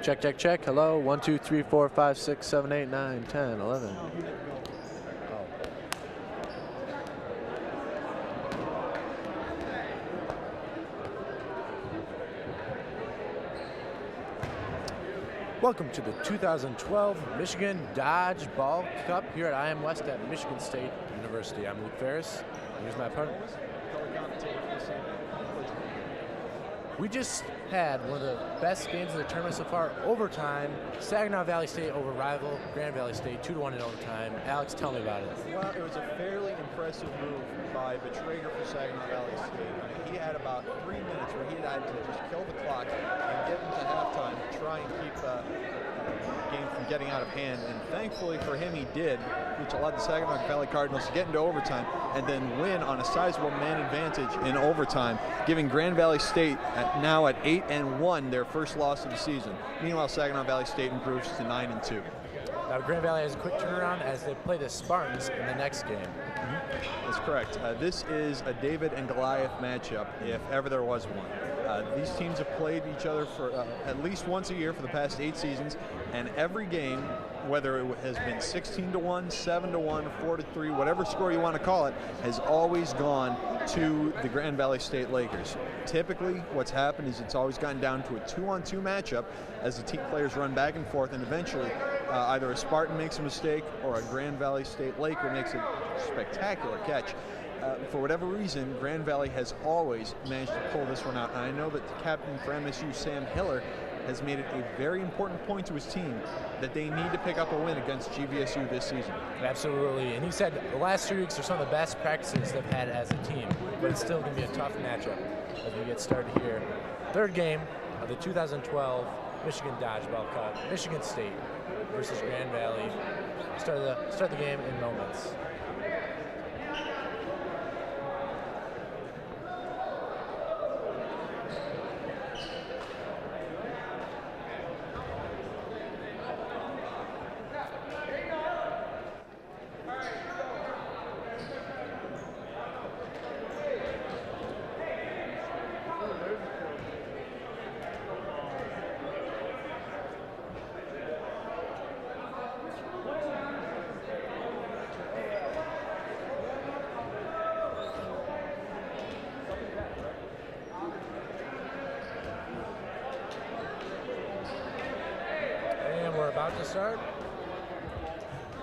Check, check, check. Hello. 1, 2, 3, 4, 5, 6, 7, 8, 9, 10, 11. Welcome to the 2012 Michigan Dodgeball Cup here at IM West at Michigan State University. I'm Luke Ferris. Here's my partner. We just had one of the best games of the tournament so far. Overtime, Saginaw Valley State over rival Grand Valley State, 2-1 in overtime. Alex, tell me about it. Well, it was a fairly impressive move by Betrager for Saginaw Valley State. I mean, he had about 3 minutes where he had to just kill the clock and get into halftime to try and keep the game from getting out of hand. And thankfully for him, he did, which allowed the Saginaw Valley Cardinals to get into overtime and then win on a sizable man advantage in overtime, giving Grand Valley State now at 8-1 their first loss of the season. Meanwhile, Saginaw Valley State improves to 9-2. Now, Grand Valley has a quick turnaround as they play the Spartans in the next game. That's correct. This is a David and Goliath matchup, if ever there was one. These teams have played each other for at least once a year for the past 8 seasons, and every game, whether it has been 16-1, 7-1, 4-3, whatever score you want to call it, has always gone to the Grand Valley State Lakers. Typically, what's happened is it's always gotten down to a 2-on-2 matchup as the team players run back and forth, and eventually either a Spartan makes a mistake or a Grand Valley State Laker makes a spectacular catch. For whatever reason, Grand Valley has always managed to pull this one out. And I know that the captain for MSU, Sam Hiller, has made it a very important point to his team that they need to pick up a win against GVSU this season. Absolutely, and he said the last 2 weeks are some of the best practices they've had as a team, but it's still going to be a tough matchup as we get started here. Third game of the 2012 Michigan Dodgeball Cup, Michigan State versus Grand Valley. Start the game in moments. We're about to start.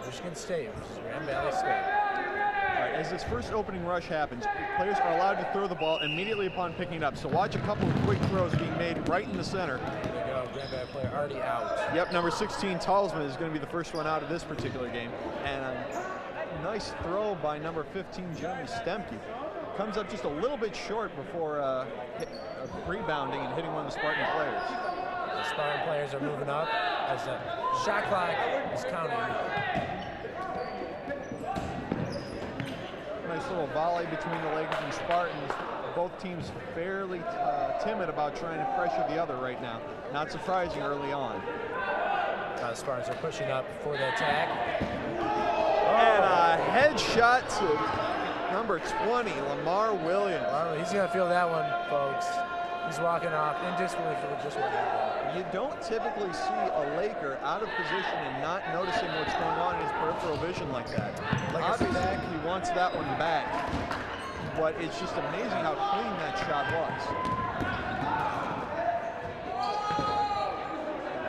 Michigan State versus Grand Valley State. All right, as this first opening rush happens, players are allowed to throw the ball immediately upon picking it up. So watch a couple of quick throws being made right in the center. There you go, Grand Valley player already out. Yep, number 16, Talsman, is going to be the first one out of this particular game. And a nice throw by number 15, Jeremy Stemke. Comes up just a little bit short before rebounding and hitting one of the Spartan players. The Spartan players are moving up as the shot clock is counting. Nice little volley between the Lakers and Spartans. Both teams fairly timid about trying to pressure the other right now. Not surprising early on. The Spartans are pushing up for the attack. And a headshot to number 20, Lamar Williams. He's going to feel that one, folks. He's walking off in disbelief with just what happened. You don't typically see a Laker out of position and not noticing what's going on in his peripheral vision like that. Obviously, he wants that one back, but it's just amazing how clean that shot was.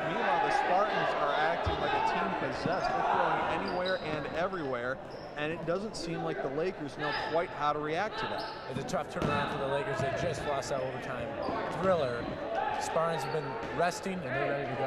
Meanwhile, the Spartans are acting like a team possessed. They're throwing anywhere and everywhere, and it doesn't seem like the Lakers know quite how to react to that. It's a tough turnaround for the Lakers. They just lost that overtime thriller. Spartans have been resting and they're ready to go.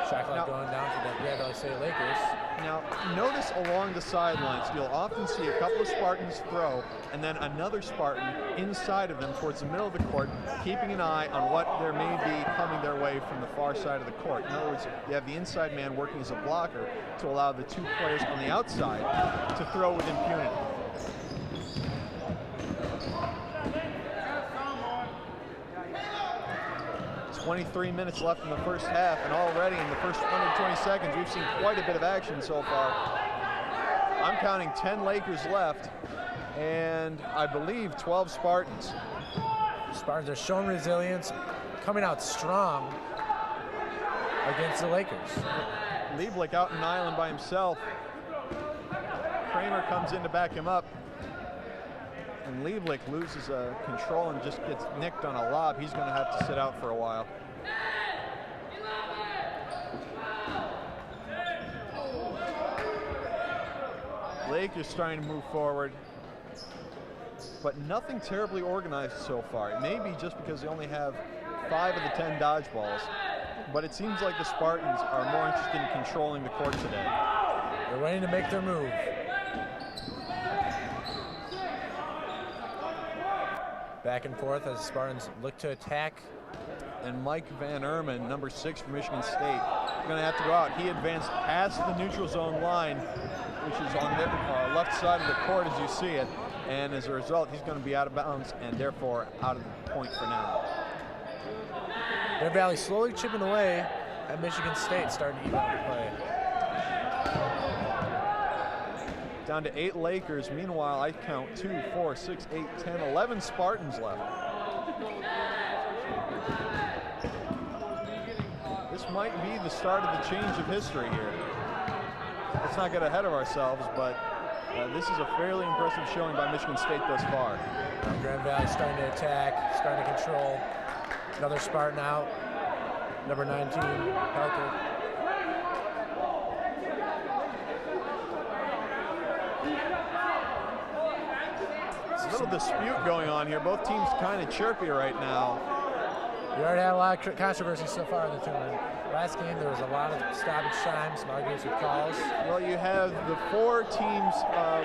Shot clock going down for the Grand Valley State Lakers. Now, notice along the sidelines, you'll often see a couple of Spartans throw and then another Spartan inside of them towards the middle of the court, keeping an eye on what there may be coming their way from the far side of the court. In other words, you have the inside man working as a blocker to allow the two players on the outside to throw with impunity. 23 minutes left in the first half, and already in the first 120 seconds, we've seen quite a bit of action so far. I'm counting 10 Lakers left, and I believe 12 Spartans. Spartans are showing resilience, coming out strong against the Lakers. Lieblich out in island by himself. Kramer comes in to back him up. And Lieblich loses control and just gets nicked on a lob. He's going to have to sit out for a while. Lakers starting to move forward, but nothing terribly organized so far. It may be just because they only have 5 of the 10 dodgeballs, but it seems like the Spartans are more interested in controlling the court today. They're waiting to make their move. Back and forth as the Spartans look to attack. And Mike Van Erman, number 6 for Michigan State, going to have to go out. He advanced past the neutral zone line, which is on the left side of the court as you see it. And as a result, he's going to be out of bounds and therefore out of the point for now. Grand Valley slowly chipping away at Michigan State, starting to even up the play. Down to 8 Lakers. Meanwhile, I count 2, 4, 6, 8, 10, 11 Spartans left. This might be the start of the change of history here. Let's not get ahead of ourselves, but this is a fairly impressive showing by Michigan State thus far. Grand Valley starting to attack, starting to control. Another Spartan out, number 19, Helker. A little dispute going on here. Both teams kind of chirpy right now. We already had a lot of controversy so far in the tournament. Last game, there was a lot of stoppage time, some arguments with calls. Well, you have the 4 teams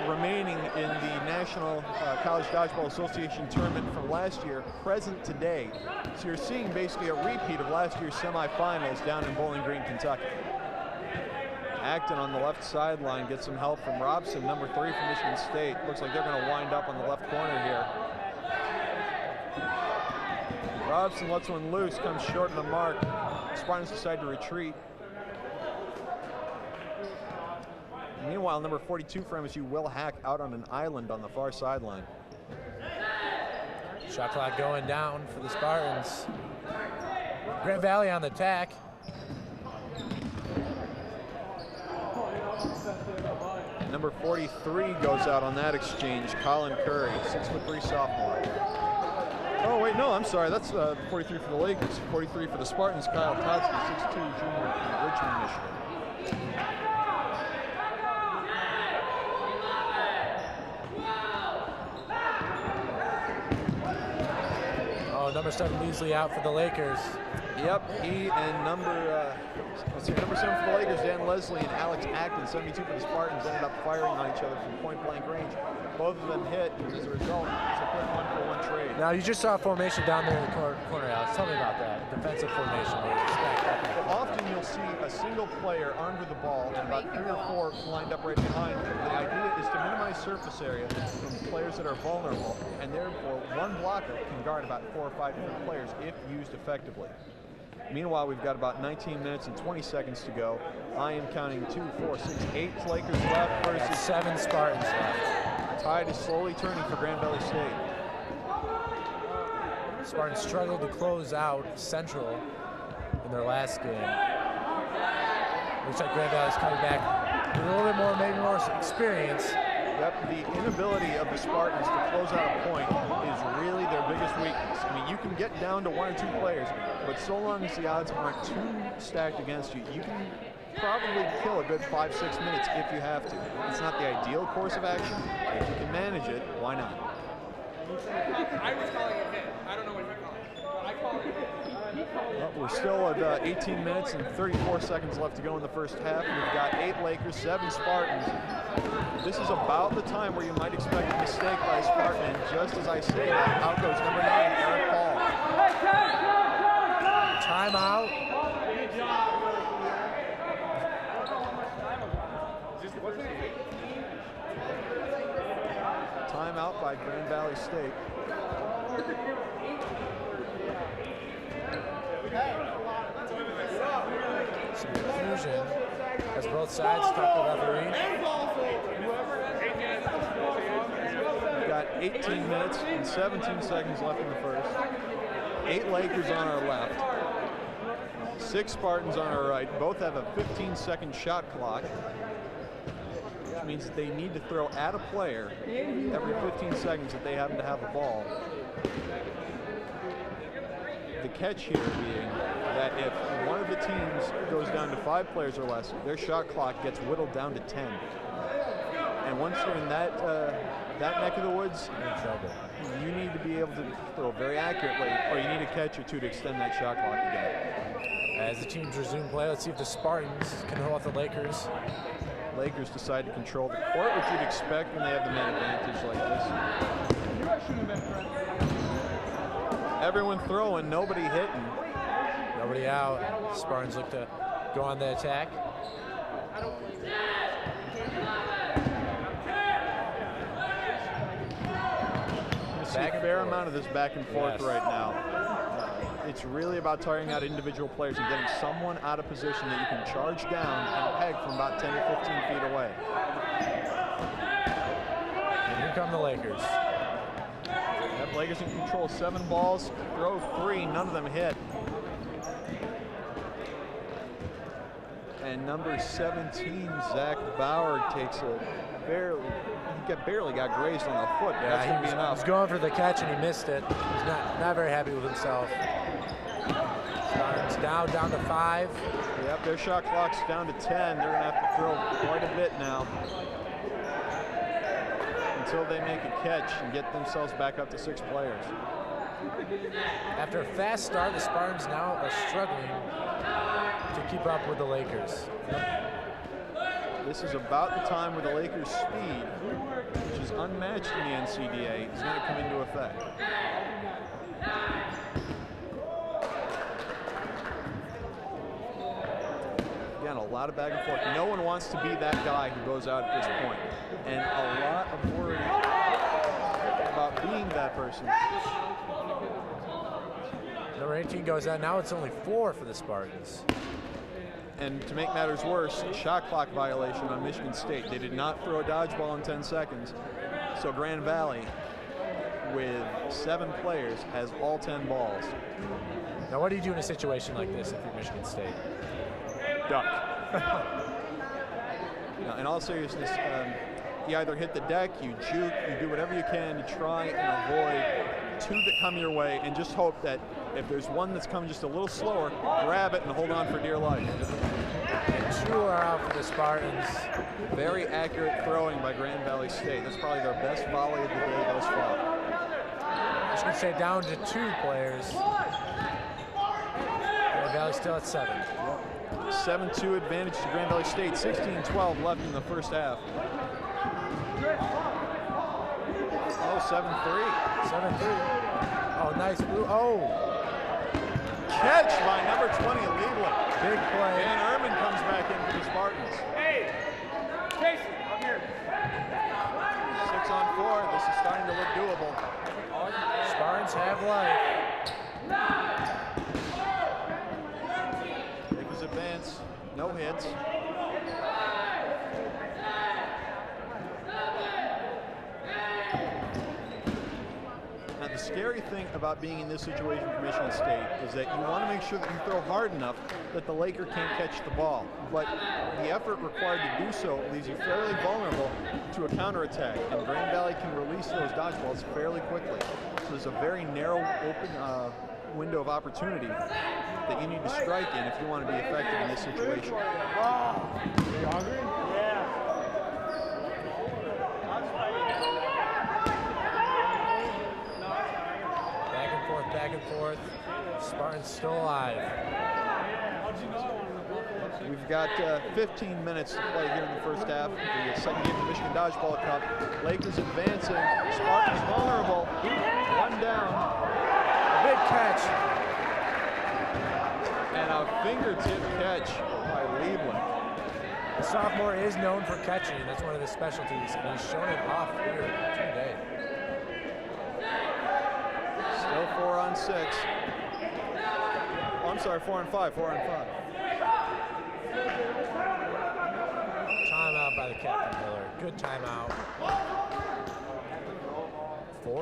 remaining in the National College Dodgeball Association tournament from last year present today. So you're seeing basically a repeat of last year's semifinals down in Bowling Green, Kentucky. Acton on the left sideline gets some help from Robson, number 3 from Michigan State. Looks like they're going to wind up on the left corner here. Robson lets one loose, comes short of the mark. Spartans decide to retreat. Meanwhile, number 42 for MSU, Will Hack, out on an island on the far sideline. Shot clock going down for the Spartans. Grand Valley on the attack. Number 43 goes out on that exchange, Colin Curry, 6'3" sophomore. Oh, wait, no, I'm sorry. That's 43 for the Lakers. 43 for the Spartans, Kyle Todsky, 6'2", junior from Richmond, Michigan. Oh, number 7 Beasley out for the Lakers. Yep, he and number 7 for the Lakers, Dan Leslie and Alex Acton, 72 for the Spartans, ended up firing on each other from point-blank range. Both of them hit, and as a result, it's a quick 1-for-1 trade. Now, you just saw a formation down there in the corner, Alex. Tell me about that. Defensive formation. Often you'll see a single player armed with the ball and about 3 or 4 lined up right behind him. The idea is to minimize surface area from players that are vulnerable, and therefore one blocker can guard about 4 or 5 different players if used effectively. Meanwhile, we've got about 19 minutes and 20 seconds to go. I am counting 2, 4, 6, 8 Lakers left versus 7 Spartans left. Tide is slowly turning for Grand Valley State. Spartans struggled to close out Central in their last game. Looks like Grand Valley's coming back with a little bit more, maybe more experience. Yep, the inability of the Spartans to close out a point is really their biggest weakness. I mean, you can get down to 1 or 2 players, but so long as the odds aren't too stacked against you, you can probably kill a good 5-6 minutes if you have to. It's not the ideal course of action. If you can manage it, why not? I was calling it hit. I don't know what he called. But I called it hit. Well, we're still at 18 minutes and 34 seconds left to go in the first half. We've got 8 Lakers, 7 Spartans. This is about the time where you might expect a mistake by a Spartan. And just as I say that, out goes number 9, Eric Paul. Timeout. Timeout by Grand Valley State. Some confusion as both sides talk to the referee. We've 18 minutes and 17 seconds left in the first. 8 Lakers on our left. 6 Spartans on our right. Both have a 15-second shot clock, which means that they need to throw at a player every 15 seconds that they happen to have the ball. The catch here being that if one of the teams goes down to 5 players or less, their shot clock gets whittled down to 10. And once you're in that neck of the woods, you need to be able to throw very accurately, or you need a catch or two to extend that shot clock again. As the teams resume play, let's see if the Spartans can hold off the Lakers. Lakers decide to control the court, which you'd expect when they have the man advantage like this. Everyone throwing, nobody hitting. Nobody out. Spartans look to go on the attack. You see a fair amount of this back and forth right now. It's really about tiring out individual players and getting someone out of position that you can charge down and peg from about 10 to 15 feet away. And here come the Lakers. Yep, Lakers in control, 7 balls, throw 3, none of them hit. And number 17, Zach Bauer, takes a barely got grazed on the foot. That's going to be enough. He's going for the catch and he missed it. He's not very happy with himself. Spartans down to 5. Yep, their shot clock's down to 10. They're going to have to throw quite a bit now until they make a catch and get themselves back up to 6 players. After a fast start, the Spartans now are struggling to keep up with the Lakers. This is about the time where the Lakers' speed, which is unmatched in the NCDA, is going to come into effect. Again, a lot of back and forth. No one wants to be that guy who goes out at this point. And a lot of worry about being that person. Number 18 goes out. Now it's only 4 for the Spartans. And to make matters worse, shot clock violation on Michigan State. They did not throw a dodgeball in 10 seconds. So Grand Valley, with 7 players, has all 10 balls. Now what do you do in a situation like this if you're Michigan State? Duck. Now, in all seriousness, you either hit the deck, you juke, you do whatever you can to try and avoid 2 that come your way, and just hope that if there's one that's coming just a little slower, grab it and hold on for dear life. And 2 are out for the Spartans. Very accurate throwing by Grand Valley State. That's probably their best volley of the day thus far. Michigan State down to 2 players. Grand Valley still at 7. 7-2 advantage to Grand Valley State. 16-12 left in the first half. Oh, 7-3. 7-3. Oh, nice blue. Oh. Catch by number 20, Liebling. Big play. And Ehrman comes back in for the Spartans. Hey, Jason, I'm here. 6 on 4. This is starting to look doable. Spartans have life. Lakers advance. No hits. Now, the scary thing about being in this situation for Michigan State is that you want to make sure that you throw hard enough that the Laker can't catch the ball. But the effort required to do so leaves you fairly vulnerable to a counterattack, and Grand Valley can release those dodgeballs fairly quickly. So there's a very narrow, open window of opportunity that you need to strike in if you want to be effective in this situation. Are you hungry? Yeah. Back and forth. Spartans still alive. We've got 15 minutes to play here in the first half. The second game of the Michigan Dodgeball Cup. Lakers advancing. Spartans vulnerable. 1 down. A big catch. And a fingertip catch by Liebling. The sophomore is known for catching. That's one of his specialties, and he's shown it off here today. Still 4 on 6. Oh, I'm sorry, 4 on 5. 4 on 5. Timeout by the captain, Miller. Good timeout.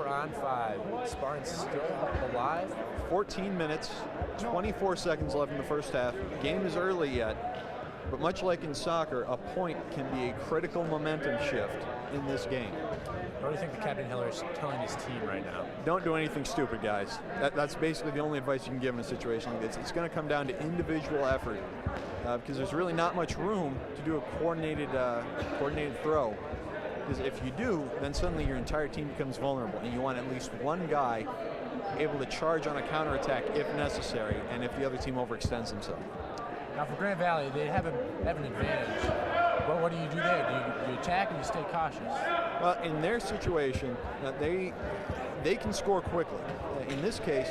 4 on 5. Spartans still alive. 14 minutes, 24 seconds left in the first half. Game is early yet, but much like in soccer, a point can be a critical momentum shift in this game. What do you think the Captain Hiller is telling his team right now? Don't do anything stupid, guys. That's basically the only advice you can give in a situation like this. It's going to come down to individual effort because there's really not much room to do a coordinated throw. Because if you do, then suddenly your entire team becomes vulnerable, and you want at least one guy able to charge on a counterattack if necessary, and if the other team overextends themselves. Now for Grand Valley, they have an advantage. But what do you do there? Do you attack or do you stay cautious? Well, in their situation, they can score quickly. In this case,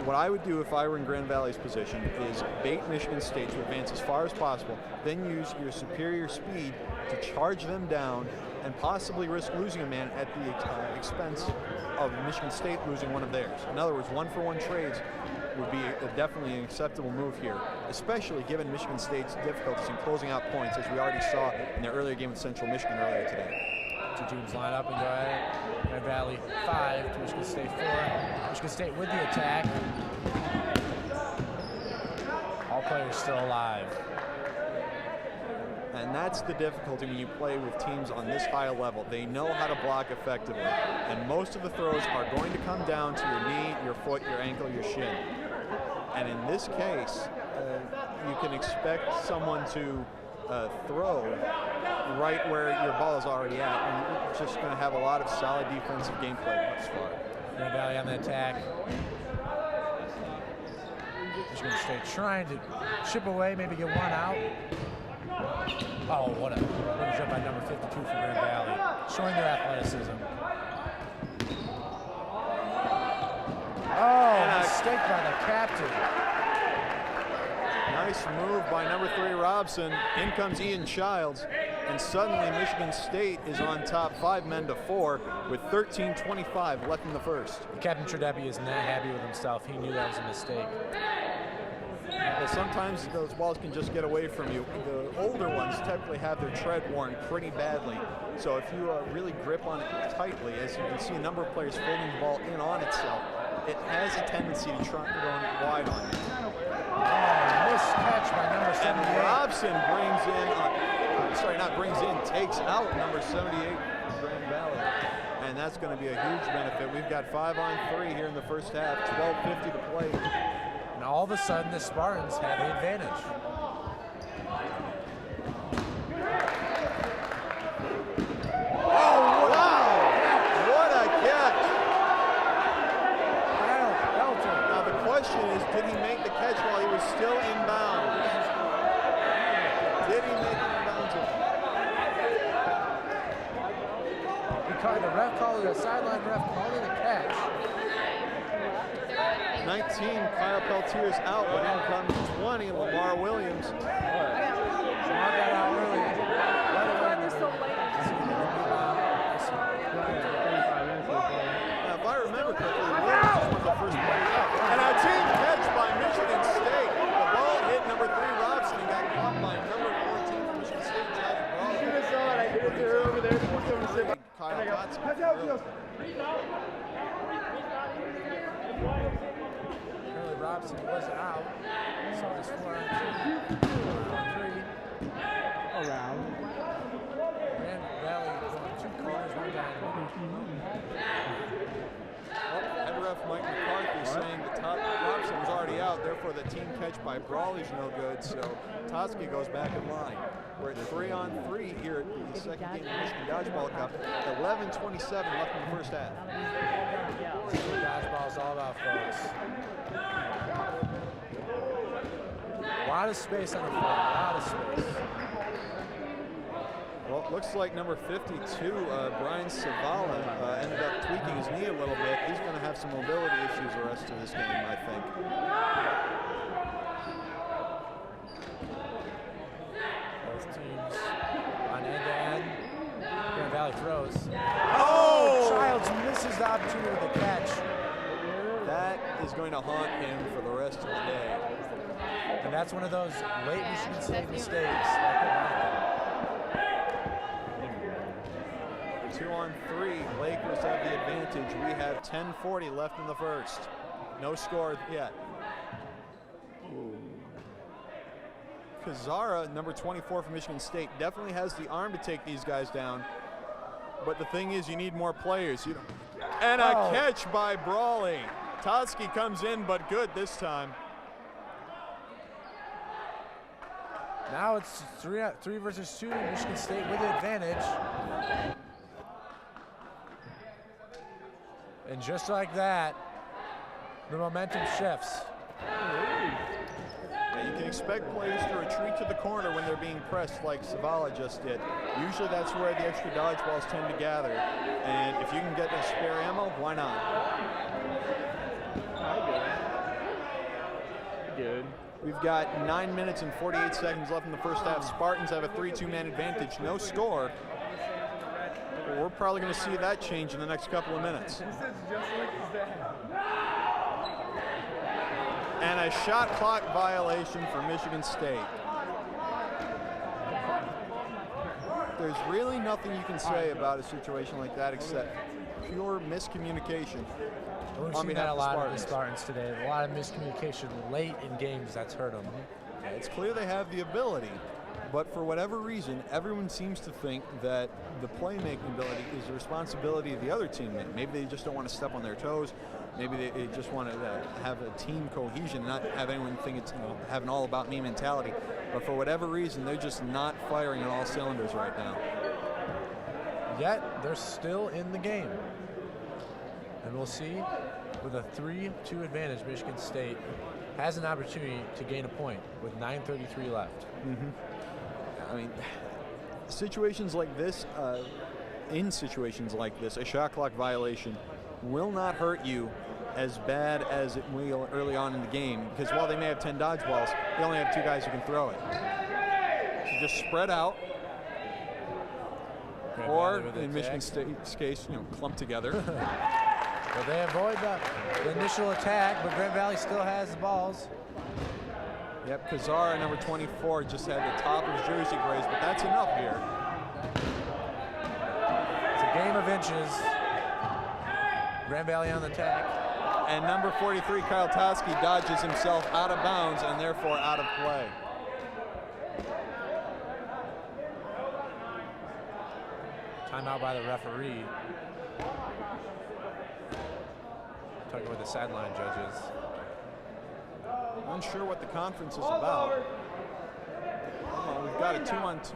what I would do if I were in Grand Valley's position is bait Michigan State to advance as far as possible, then use your superior speed to charge them down and possibly risk losing a man at the expense of Michigan State losing one of theirs. In other words, one-for-one trades would be definitely an acceptable move here, especially given Michigan State's difficulties in closing out points, as we already saw in their earlier game with Central Michigan earlier today. Two teams line up and go at it. Grand Valley 5 to Michigan State 4. Michigan State with the attack. All players still alive. And that's the difficulty when you play with teams on this high a level. They know how to block effectively. And most of the throws are going to come down to your knee, your foot, your ankle, your shin. And in this case, you can expect someone to throw right where your ball is already at. And you're just going to have a lot of solid defensive gameplay thus far. Grand Valley on the attack. Michigan State trying to chip away, maybe get one out. Oh, what a jump by number 52 for Grand Valley, showing their athleticism. Oh, mistake by the captain. Nice move by number 3, Robson. In comes Ian Childs, and suddenly Michigan State is on top 5 men to 4 with 13:25 left in the first. Captain Tredepi is not happy with himself. He knew that was a mistake. Well, sometimes those balls can just get away from you. The older ones typically have their tread worn pretty badly. So if you really grip on it tightly, as you can see a number of players folding the ball in on itself, it has a tendency to try to go wide on you. Oh, missed catch by number 78. And Robson takes out number 78 from Grand Valley. And that's going to be a huge benefit. We've got 5 on 3 here in the first half, 12:50 to play. And all of a sudden, the Spartans have the advantage. Oh, wow! What a catch! Now the question is, did he make the catch while he was still in bounds? Did he make it in bounds? The ref called it a sideline ref calling the catch. 19, Kyle Peltier's out, but in comes 20, Lamar Williams. Lamar got out early. Now, if I remember correctly, Williams was the first player out. And a team catch by Michigan State. The ball hit number 3, Robson, and got caught by number 14 from Michigan State, Josh Brown. You guys saw it. I hit it there over there. Kyle Dotson. Robson was out, so this 4 on 3. Around. Grand Valley going 2 corners, 1 guy in Head ref Mike McCarthy saying that Robson was already out, therefore the team catch by Brawley's no good, so Toski goes back in line. We're at 3 on 3 here at the second game of the Michigan Dodgeball Cup. 11:27 left in the first half. Dodgeball is all about, folks. A lot of space on the floor, a lot of space. Well, it looks like number 52, Brian Savala, ended up tweaking his knee a little bit. He's going to have some mobility issues the rest of this game, I think. Both teams on end-to-end. Grand Valley throws. Oh! Childs misses the opportunity with the catch. That is going to haunt him for the rest of the day. And that's one of those late Michigan State mistakes. 2-on-3. Lakers have the advantage. We have 10:40 left in the first. No score yet. Kazara, number 24 for Michigan State, definitely has the arm to take these guys down. But the thing is, you need more players. And a catch by Brawley. Totsky comes in, but good this time. Now it's 3 versus 2. Michigan State with the advantage. And just like that, the momentum shifts. Yeah, you can expect players to retreat to the corner when they're being pressed like Savala just did. Usually that's where the extra dodgeballs tend to gather. And if you can get a spare ammo, why not? Good. We've got 9 minutes and 48 seconds left in the first half. Spartans have a 3-2 man advantage, no score. But we're probably going to see that change in the next couple of minutes. And a shot clock violation for Michigan State. There's really nothing you can say about a situation like that except pure miscommunication. We've seen that a lot of the Spartans today. A lot of miscommunication late in games that's hurt them. Yeah, it's clear they have the ability, but for whatever reason, everyone seems to think that the playmaking ability is the responsibility of the other teammate. Maybe they just don't want to step on their toes. Maybe they just want to have a team cohesion, not have anyone think it's have an all-about-me mentality. But for whatever reason, they're just not firing on all cylinders right now. Yet, they're still in the game. And we'll see, with a 3-2 advantage, Michigan State has an opportunity to gain a point with 9:33 left. I mean, situations like this, in situations like this, a shot clock violation will not hurt you as bad as it will early on in the game, because while they may have 10 dodgeballs, they only have 2 guys who can throw it. So just spread out, or in Michigan State's case, clump together. Well, they avoid the initial attack, but Grand Valley still has the balls. Yep, Kazara, number 24, just had the top of his jersey grazed, but that's enough here. It's a game of inches. Grand Valley on the attack. And number 43, Kyle Totsky, dodges himself out of bounds and therefore out of play. Timeout by the referee. Talking with the sideline judges. Unsure what the conference is about. Oh, we've got a 2-on-2.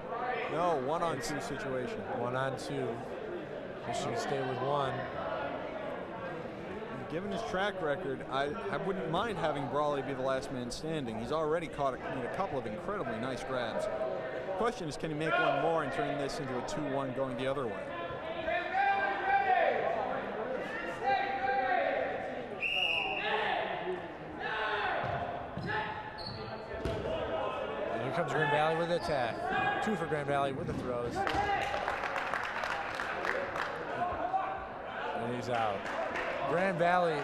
No, 1-on-2 situation. 1-on-2. Michigan State with 1. Given his track record, I wouldn't mind having Brawley be the last man standing. He's already made a couple of incredibly nice grabs. The question is, can he make one more and turn this into a 2-1 going the other way? And here comes Grand Valley with the attack. 2 for Grand Valley with the throws. And he's out. Grand Valley.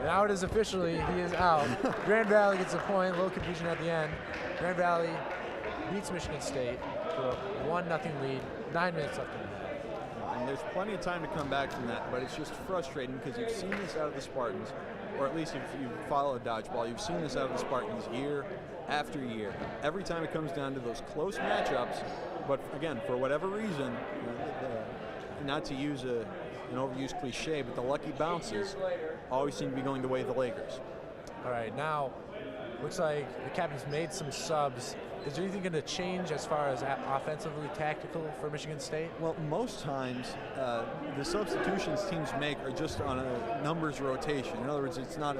Now it is officially, he is out. Grand Valley gets a point, low confusion at the end. Grand Valley beats Michigan State for a 1-0 lead, 9 minutes left in the half. And there's plenty of time to come back from that, but it's just frustrating because you've seen this out of the Spartans, or at least if you follow dodgeball, you've seen this out of the Spartans year after year. Every time it comes down to those close matchups, but again, for whatever reason, not to use an overused cliche, but the lucky bounces always seem to be going the way of the Lakers. All right, now looks like the captain's made some subs. Is there anything going to change as far as offensively tactical for Michigan State? Well, most times the substitutions teams make are just on a numbers rotation. In other words, it's not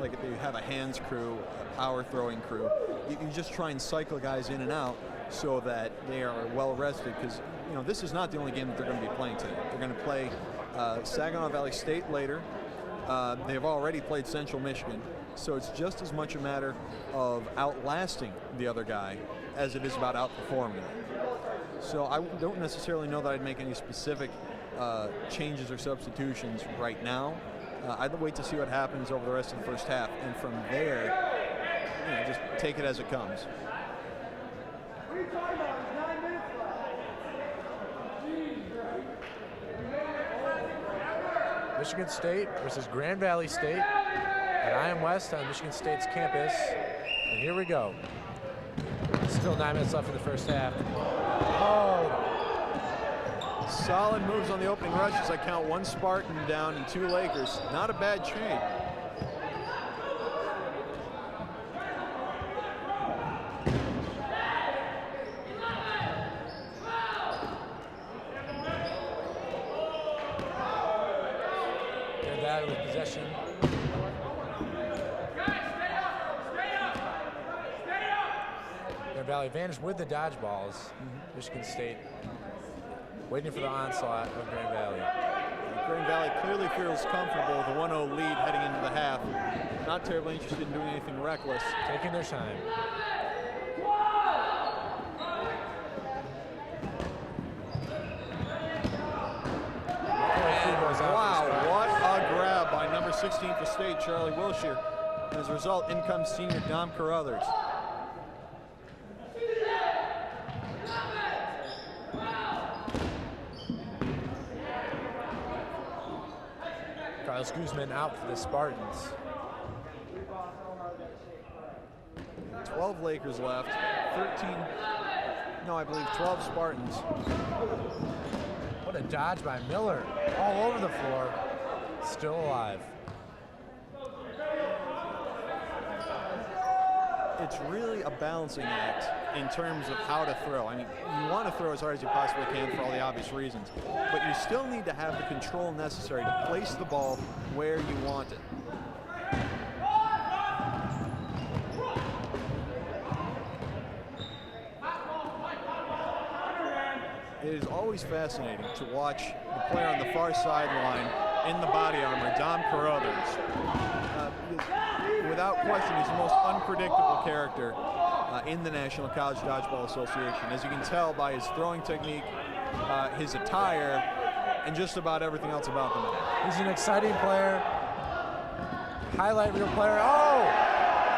like they have a hands crew, a power throwing crew. You just try and cycle guys in and out so that they are well rested, because this is not the only game that they're going to be playing today. They're going to play Saginaw Valley State later. They've already played Central Michigan. So it's just as much a matter of outlasting the other guy as it is about outperforming him. So I don't necessarily know that I'd make any specific changes or substitutions right now. I'd wait to see what happens over the rest of the first half, and from there, just take it as it comes. Michigan State versus Grand Valley State at IM West on Michigan State's campus. And here we go. Still 9 minutes left in the first half. Oh, Solid moves on the opening rushes. I count 1 Spartan down and 2 Lakers. Not a bad chain. Grand Valley with possession. Grand Valley advantage with the dodgeballs. Michigan State waiting for the onslaught of Grand Valley. Grand Valley clearly feels comfortable with a 1-0 lead heading into the half. Not terribly interested in doing anything reckless. Taking their time. Wow, what a grab by number 16 for State, Charlie Wilshire. As a result, in comes senior Dom Carruthers. Carlos Guzman out for the Spartans. 12 Lakers left, 13, no, I believe 12 Spartans. What a dodge by Miller. All over the floor. Still alive. It's really a balancing act in terms of how to throw. I mean, you want to throw as hard as you possibly can for all the obvious reasons, but you still need to have the control necessary to place the ball where you want it. It is always fascinating to watch the player on the far sideline in the body armor, Dom Carruthers. Without question, he's the most unpredictable character in the National College Dodgeball Association. As you can tell by his throwing technique, his attire, and just about everything else about the man. He's an exciting player, highlight reel player. Oh!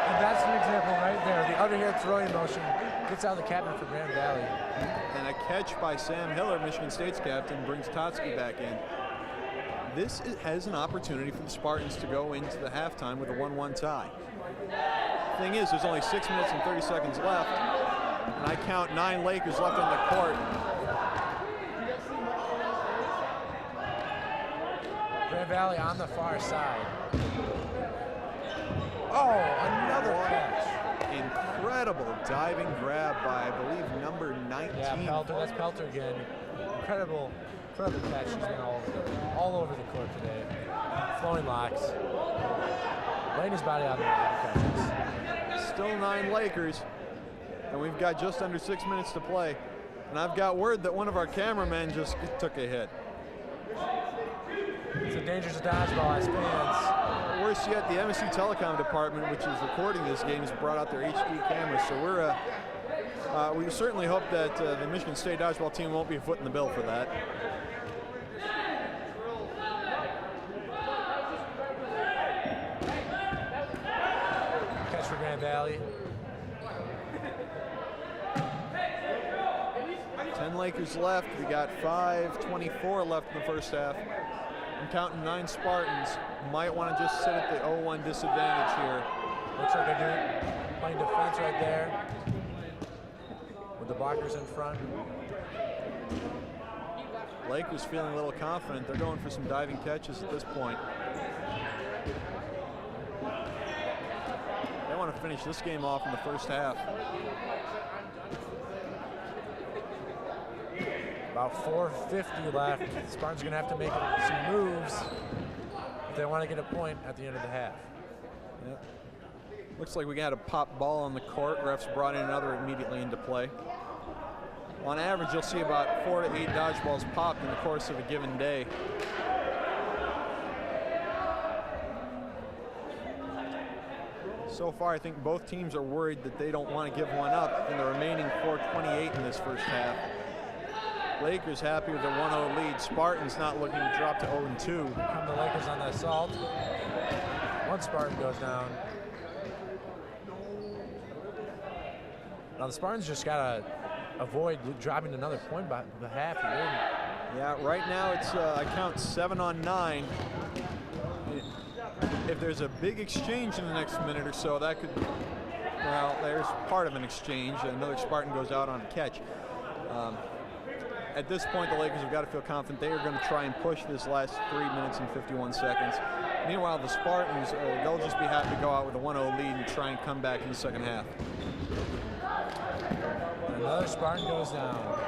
And that's an example right there. The underhand throwing motion gets out of the cabinet for Grand Valley. And a catch by Sam Hiller, Michigan State's captain, brings Totsky back in. This has an opportunity for the Spartans to go into the halftime with a 1-1 tie. Thing is, there's only 6 minutes and 30 seconds left, and I count 9 Lakers left on the court. Grand Valley on the far side. Oh, another catch. Incredible diving grab by, I believe, number 19. Yeah, Pelter, that's Pelter again. Incredible catch. He's been all over the court today. Flowing locks. Laying his body out there. Catches. Still 9 Lakers, and we've got just under 6 minutes to play. And I've got word that one of our cameramen just took a hit. It's a dangerous dodgeball as fans. Worse yet, the MSU Telecom department, which is recording this game, has brought out their HD cameras. So we certainly hope that the Michigan State dodgeball team won't be footing the bill for that. Catch for Grand Valley. 10 Lakers left. We got 5:24 left in the first half. I'm counting 9 Spartans. Might want to just sit at the 0-1 disadvantage here. Looks like they're playing defense right there with the blockers in front. Lakers feeling a little confident. They're going for some diving catches at this point. They want to finish this game off in the first half. About 4:50 left. Spartans are going to have to make some moves if they want to get a point at the end of the half. Yep. Looks like we got a pop ball on the court. Refs brought in another immediately into play. On average, you'll see about 4 to 8 dodgeballs popped in the course of a given day. So far, I think both teams are worried that they don't want to give one up in the remaining 4:28 in this first half. Lakers happy with their 1-0 lead. Spartans not looking to drop to 0-2. Come the Lakers on the assault. One Spartan goes down. Now the Spartans just got to avoid dropping another point by the half here. Yeah, right now it's, I count 7 on 9. If there's a big exchange in the next minute or so, that could, well, there's part of an exchange. Another Spartan goes out on a catch. At this point, the Lakers have got to feel confident they are going to try and push this last 3 minutes and 51 seconds. Meanwhile, the Spartans, they'll just be happy to go out with a 1-0 lead and try and come back in the second half. Another Spartan goes down.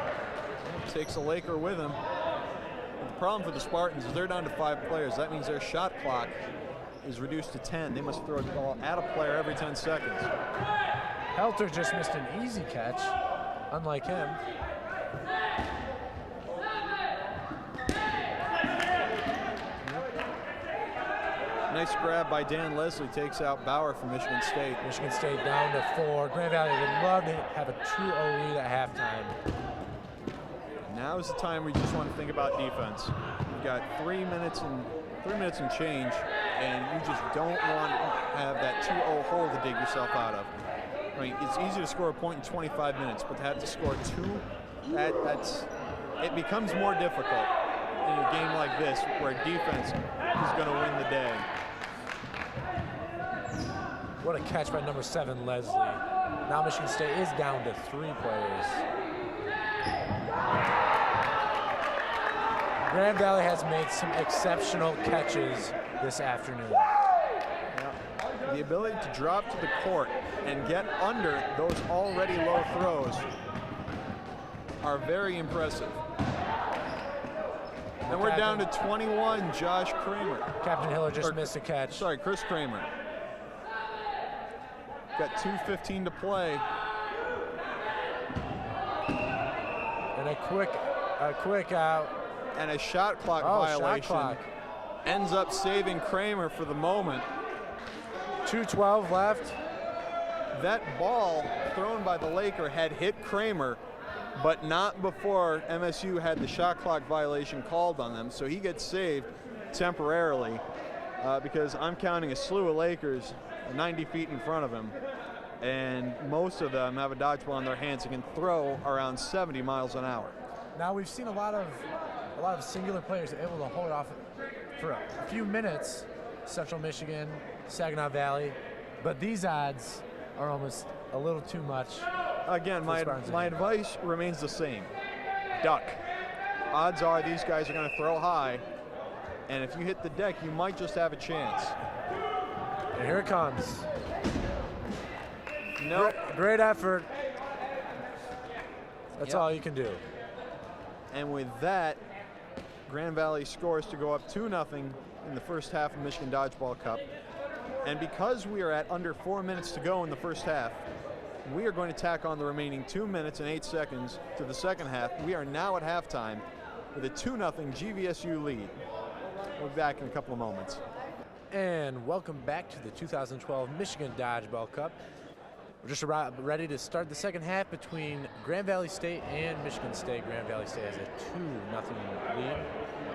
Takes a Laker with him. The problem for the Spartans is they're down to 5 players. That means their shot clock is reduced to 10. They must throw a ball at a player every 10 seconds. Helter just missed an easy catch, unlike him. Nice grab by Dan Leslie, takes out Bauer from Michigan State. Michigan State down to 4. Grand Valley would love to have a 2-0 lead at halftime. Now is the time we just want to think about defense. You've got 3 minutes and change, and you just don't want to have that 2-0 hole to dig yourself out of. I mean, it's easy to score a point in 25 minutes, but to have to score 2, it becomes more difficult in a game like this where defense is going to win the day. What a catch by number 7, Leslie. Now Michigan State is down to 3 players. Grand Valley has made some exceptional catches this afternoon. Yeah. The ability to drop to the court and get under those already low throws are very impressive. And we're down to 21, Josh Kramer. Captain Hiller just missed a catch. Sorry, Chris Kramer. Got 2:15 to play. And a quick out. And a shot clock violation. Shot clock. Ends up saving Kramer for the moment. 2:12 left. That ball thrown by the Laker had hit Kramer, but not before MSU had the shot clock violation called on them. So he gets saved temporarily because I'm counting a slew of Lakers 90 feet in front of him. And most of them have a dodgeball in their hands and can throw around 70 miles an hour. Now we've seen a lot of singular players able to hold off for a few minutes. Central Michigan, Saginaw Valley, but these odds are almost a little too much. Again, my advice remains the same. Duck. Odds are these guys are going to throw high, and if you hit the deck, you might just have a chance. And here it comes. No. Great effort. That's all you can do. And with that, Grand Valley scores to go up 2-0 in the first half of Michigan Dodgeball Cup. And because we are at under 4 minutes to go in the first half, we are going to tack on the remaining 2 minutes and 8 seconds to the second half. We are now at halftime with a 2-0 GVSU lead. We'll be back in a couple of moments. And welcome back to the 2012 Michigan Dodgeball Cup. We're just ready to start the second half between Grand Valley State and Michigan State. Grand Valley State has a 2-0 lead.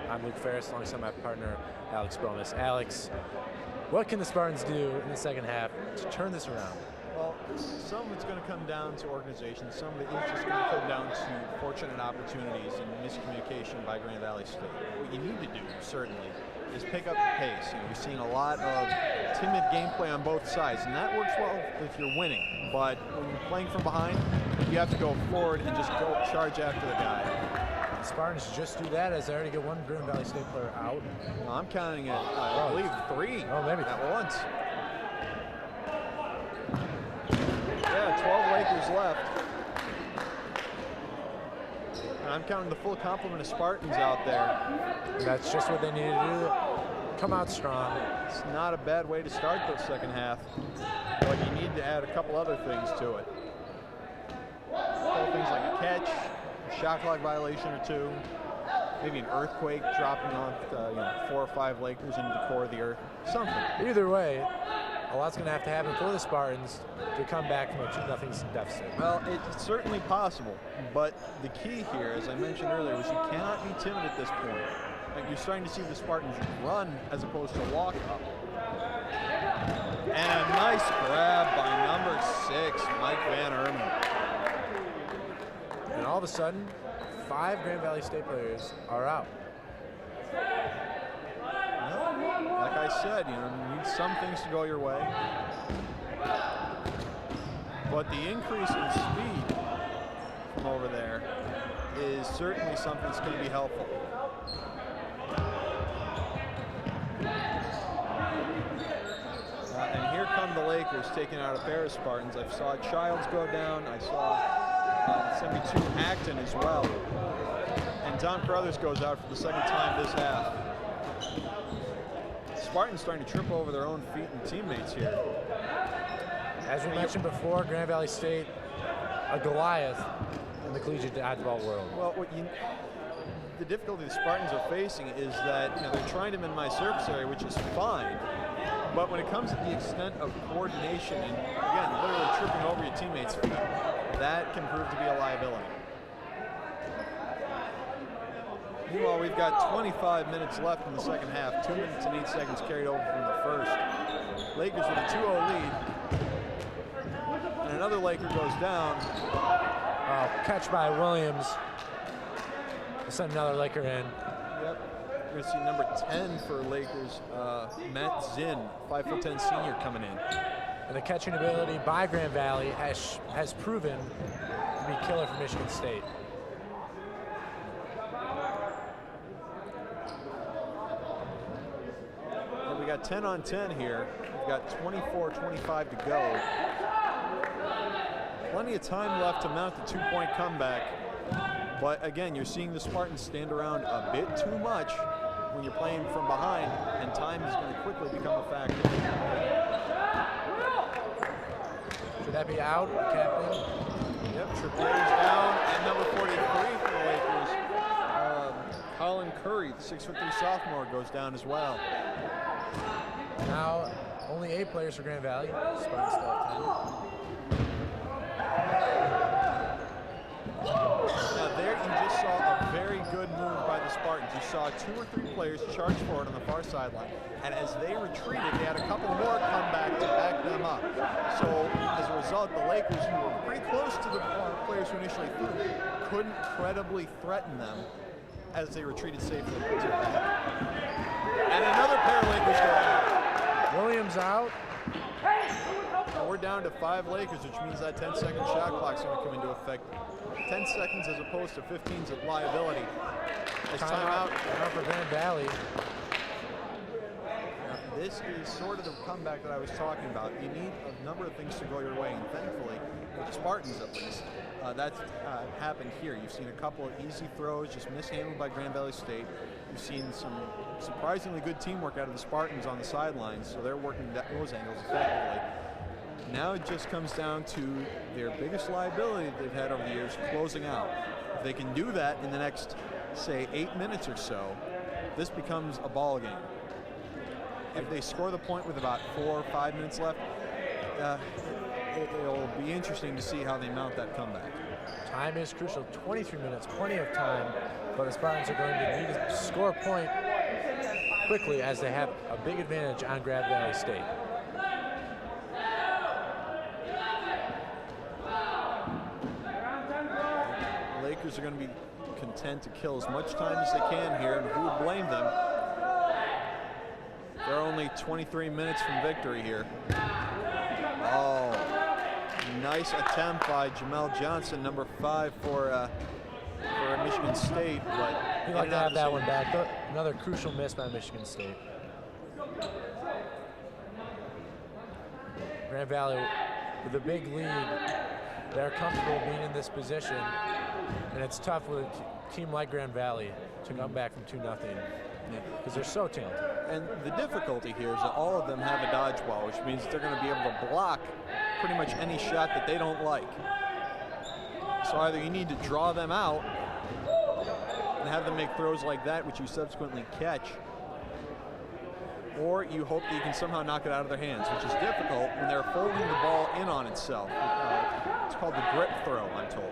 I'm Luke Ferris, alongside my partner, Alex Bromas. Alex, what can the Spartans do in the second half to turn this around? Well, some of it's going to come down to organization. Some of it is just going to come down to fortunate opportunities and miscommunication by Grand Valley State. What you need to do, certainly, is pick up the pace. You know, you're seeing a lot of timid gameplay on both sides, and that works well if you're winning. But when you're playing from behind, you have to go forward and just go charge after the guy. The Spartans just do that as they already get one Grand Valley State player out. Well, I'm counting it, I believe, 3 maybe at once. Yeah, 12 Lakers left. And I'm counting the full complement of Spartans out there. And that's just what they need to do. Come out strong. It's not a bad way to start the second half, but you need to add a couple other things to it. A couple things like a catch, a shot clock violation or 2, maybe an earthquake dropping off 4 or 5 Lakers into the core of the earth, something. Either way, a lot's going to have to happen for the Spartans to come back from a 2-0 deficit. Well, it's certainly possible, but the key here, as I mentioned earlier, is you cannot be timid at this point. Like, you're starting to see the Spartans run as opposed to walk up. And a nice grab by number 6, Mike Van Ermen. And all of a sudden, 5 Grand Valley State players are out. Well, like I said, you need some things to go your way. But the increase in speed from over there is certainly something that's going to be helpful. And here come the Lakers taking out a pair of Spartans. I saw Childs go down. I saw 72 Acton as well. And Don Carruthers goes out for the second time this half. Spartans starting to trip over their own feet and teammates here. As we mentioned before, Grand Valley State, a Goliath in the collegiate dodgeball world. Well, the difficulty the Spartans are facing is that they're trying to minimize surface area, which is fine. But when it comes to the extent of coordination and, again, literally tripping over your teammates' feet, that can prove to be a liability. Meanwhile, we've got 25 minutes left in the second half, 2 minutes and 8 seconds carried over from the first. Lakers with a 2-0 lead. And another Laker goes down. Catch by Williams. We'll send another Laker in. Yep. We're going to see number 10 for Lakers, Matt Zinn, 5'10" senior coming in. And the catching ability by Grand Valley has proven to be killer for Michigan State. And we got 10 on 10 here. We've got 24-25 to go. Plenty of time left to mount the 2-point comeback. But again, you're seeing the Spartans stand around a bit too much when you're playing from behind, and time is going to quickly become a factor. Should that be out, Captain? Yep, Trippier's down, and number 43 for the Lakers, Colin Curry, the 6'3" sophomore, goes down as well. Now, only 8 players for Grand Valley. Spartans still have 10. Now there you just saw a very good move by the Spartans. You saw 2 or 3 players charge forward on the far sideline, and as they retreated, they had a couple more come back to back them up. So as a result, the Lakers, who were pretty close to the players who initially threw, couldn't credibly threaten them as they retreated safely to the back. And another pair of Lakers go out. Williams out. Now we're down to 5 Lakers, which means that 10-second shot clock is going to come into effect. 10 seconds as opposed to 15 is a liability. It's timeout. Timeout for Grand Valley. Now, this is sort of the comeback that I was talking about. You need a number of things to go your way, and thankfully, with the Spartans at least, that's happened here. You've seen a couple of easy throws just mishandled by Grand Valley State. You've seen some surprisingly good teamwork out of the Spartans on the sidelines, so they're working those angles effectively. Now it just comes down to their biggest liability that they've had over the years, closing out. If they can do that in the next, say, 8 minutes or so, this becomes a ball game. If they score the point with about 4 or 5 minutes left, it'll be interesting to see how they mount that comeback. Time is crucial. 23 minutes, plenty of time, but the Spartans are going to need to score a point quickly as they have a big advantage on Grand Valley State. Lakers are going to be content to kill as much time as they can here, and who would blame them? They're only 23 minutes from victory here. Oh, nice attempt by Jamel Johnson, number 5 for Michigan State, but We'd like to have that one back. Another crucial miss by Michigan State. Grand Valley with a big lead. They're comfortable being in this position, and it's tough with a team like Grand Valley to come back from 2-0 because they're so talented. And the difficulty here is that all of them have a dodgeball, which means they're going to be able to block pretty much any shot that they don't like. So either you need to draw them out and have them make throws like that, which you subsequently catch, or you hope that you can somehow knock it out of their hands, which is difficult when they're folding the ball in on itself. It's called the grip throw, I'm told.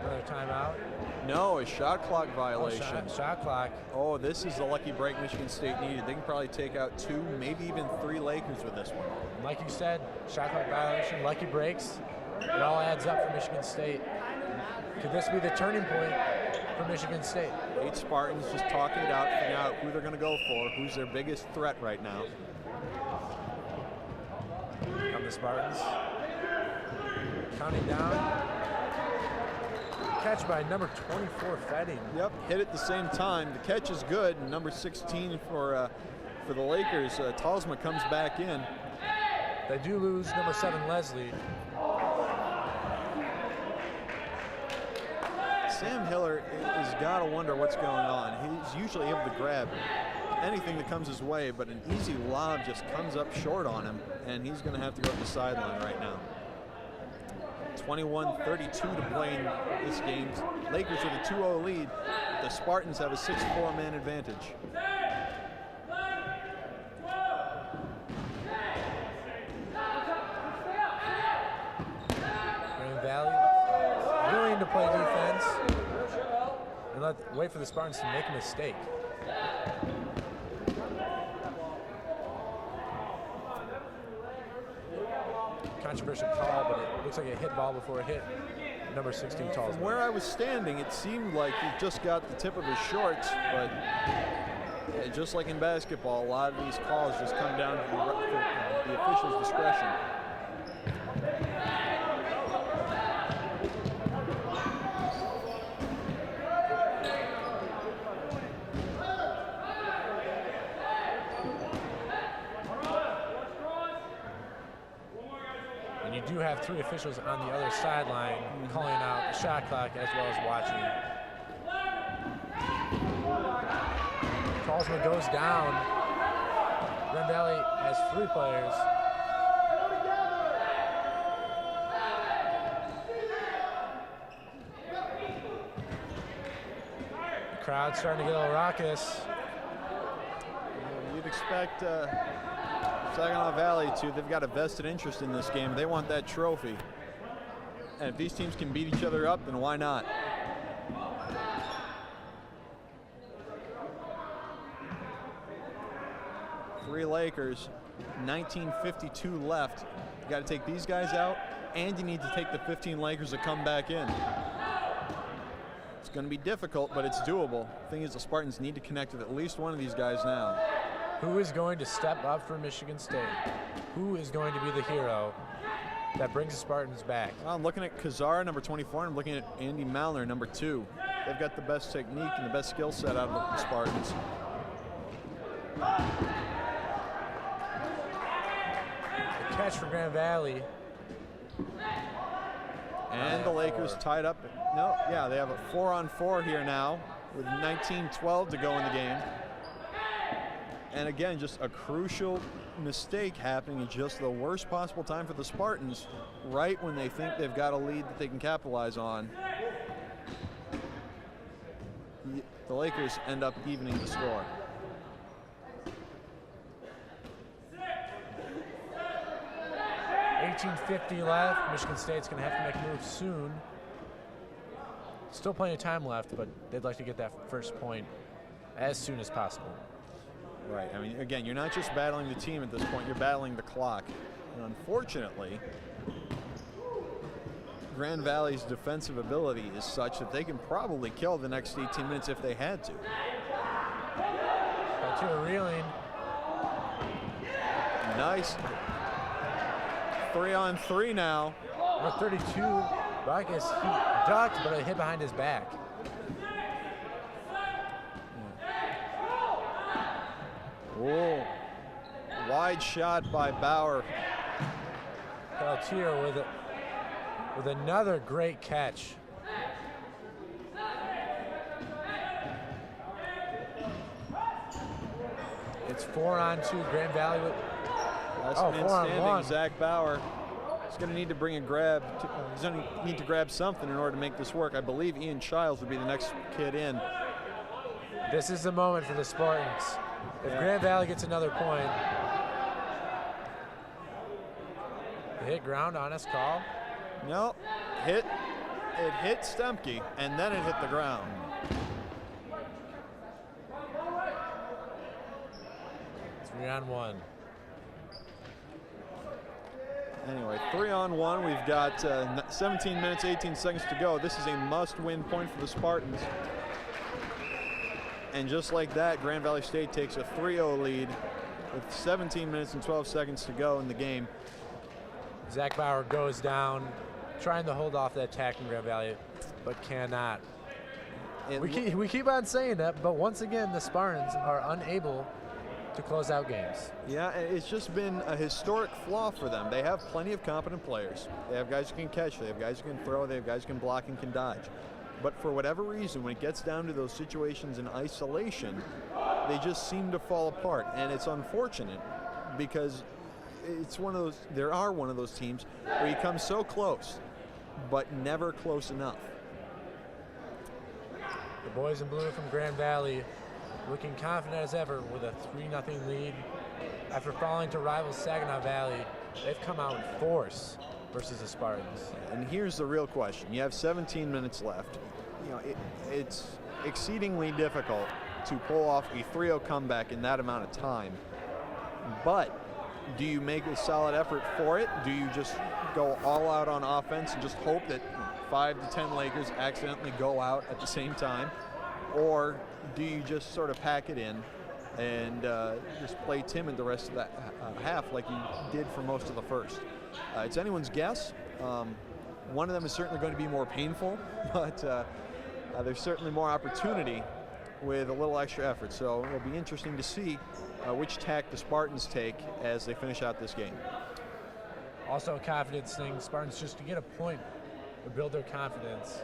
Another timeout. No, a shot clock violation. Shot clock. Oh, this is the lucky break Michigan State needed. They can probably take out 2, maybe even 3 Lakers with this one. Like you said, shot clock violation, lucky breaks. It all adds up for Michigan State. Could this be the turning point for Michigan State? 8 Spartans just talking it out, figuring out who they're going to go for, who's their biggest threat right now. Come the Spartans. Counting down. Catch by number 24, Fetting. Yep, hit at the same time. The catch is good. And number 16 for the Lakers, Talsma comes back in. They do lose number 7, Leslie. Sam Hiller has got to wonder what's going on. He's usually able to grab anything that comes his way, but an easy lob just comes up short on him, and he's going to have to go to the sideline right now. 21-32 to play in this game. Lakers with a 2-0 lead. The Spartans have a 6-4 man advantage. Grand Valley willing to play defense and wait for the Spartans to make a mistake. Controversial call, but it looks like it hit ball before it hit number 16 Talsma. From where I was standing, it seemed like he just got the tip of his shorts, but just like in basketball, a lot of these calls just come down to the official's discretion. And you do have 3 officials on the other sideline calling out the shot clock as well as watching. Talsma goes down. Grand Valley has 3 players. The crowd's starting to get a little raucous. You'd expect Saginaw Valley they've got a vested interest in this game. They want that trophy. And if these teams can beat each other up, then why not? Three Lakers, 19:52 left. You got to take these guys out, and you need to take the 15 Lakers that come back in. It's going to be difficult, but it's doable. The thing is, the Spartans need to connect with at least one of these guys now. Who is going to step up for Michigan State? Who is going to be the hero that brings the Spartans back? Well, I'm looking at Kazara, number 24, and I'm looking at Andy Malner, number 2. They've got the best technique and the best skill set out of the Spartans. The catch for Grand Valley. And the Lakers tied up. No, yeah, they have a 4-on-4 here now with 19:12 to go in the game. And again, just a crucial mistake happening at just the worst possible time for the Spartans, right when they think they've got a lead that they can capitalize on. The Lakers end up evening the score. $18.50 left. Michigan State's going to have to make a move soon. Still plenty of time left, but they'd like to get that first point as soon as possible. Right. I mean, again, you're not just battling the team at this point, you're battling the clock. And unfortunately, Grand Valley's defensive ability is such that they can probably kill the next 18 minutes if they had to. Batua reeling. Nice. 3-on-3 now. Number 32, Bacchus, he ducked, but it hit behind his back. Whoa. Wide shot by Bauer. Pelletier with another great catch. It's 4-on-2. Grand Valley with 4-on-1. Zach Bauer. He's going to need to bring a grab. He's going to need to grab something in order to make this work. I believe Ian Childs would be the next kid in. This is the moment for the Spartans. If Grand Valley gets another point, the hit ground, honest call. No, it hit Stemke, and then it hit the ground. It's 3-on-1. Anyway, 3-on-1. We've got 17 minutes, 18 seconds to go. This is a must-win point for the Spartans. And just like that, Grand Valley State takes a 3-0 lead with 17 minutes and 12 seconds to go in the game. Zach Bauer goes down, trying to hold off that attack in Grand Valley, but cannot. We keep on saying that, but once again, the Spartans are unable to close out games. Yeah, it's just been a historic flaw for them. They have plenty of competent players. They have guys who can catch, they have guys who can throw, they have guys who can block and can dodge. But for whatever reason, when it gets down to those situations in isolation, they just seem to fall apart. And it's unfortunate because it's one of those, there are one of those teams where you come so close, but never close enough. The boys in blue from Grand Valley looking confident as ever with a 3-0 lead. After falling to rivals Saginaw Valley, they've come out in force versus the Spartans. And here's the real question. You have 17 minutes left. You know, it's exceedingly difficult to pull off a 3-0 comeback in that amount of time. But do you make a solid effort for it? Do you just go all out on offense and just hope that 5 to 10 Lakers accidentally go out at the same time? Or do you just sort of pack it in and just play timid the rest of that half like you did for most of the first? It's anyone's guess. One of them is certainly going to be more painful, but there's certainly more opportunity with a little extra effort. So it'll be interesting to see which tack the Spartans take as they finish out this game. Also a confidence thing. Spartans just to get a point to build their confidence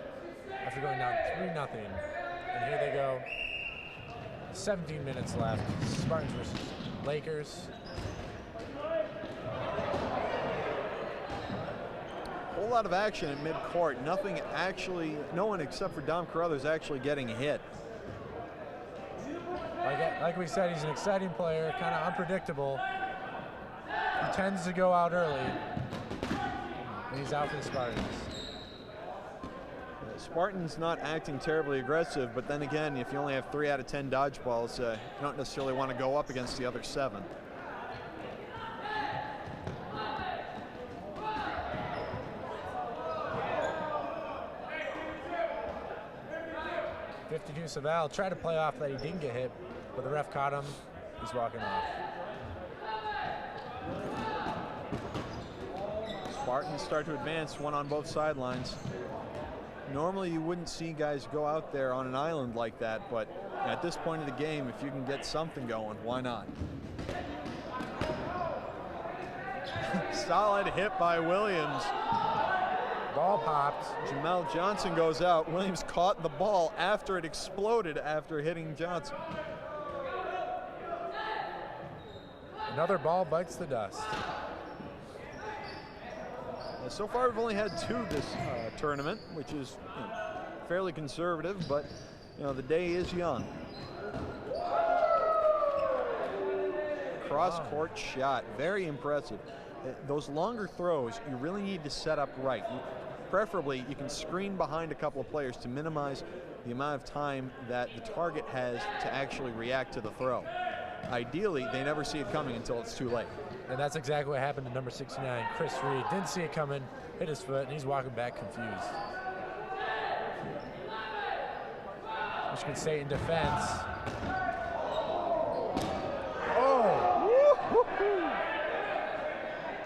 after going down 3-0. And here they go. 17 minutes left. Spartans versus Lakers. A whole lot of action at midcourt. Nothing actually, no one except for Dom Carruthers actually getting hit. Like we said, he's an exciting player, kind of unpredictable. He tends to go out early, and he's out for the Spartans. Spartans not acting terribly aggressive, but then again, if you only have 3 out of 10 dodgeballs, you don't necessarily want to go up against the other 7. Savell tried to play off that he didn't get hit, but the ref caught him. He's walking off. Spartans start to advance, one on both sidelines. Normally you wouldn't see guys go out there on an island like that, but at this point of the game, if you can get something going, why not? Solid hit by Williams. Ball popped. Jamel Johnson goes out. Williams caught the ball after it exploded after hitting Johnson. Another ball bites the dust. So far we've only had 2 this tournament, which is fairly conservative, but the day is young. Cross-court shot, very impressive. Those longer throws, you really need to set up right. Preferably, you can screen behind a couple of players to minimize the amount of time that the target has to actually react to the throw. Ideally, they never see it coming until it's too late. And that's exactly what happened to number 69, Chris Reed. Didn't see it coming, hit his foot, and he's walking back confused. Michigan State in defense. Oh!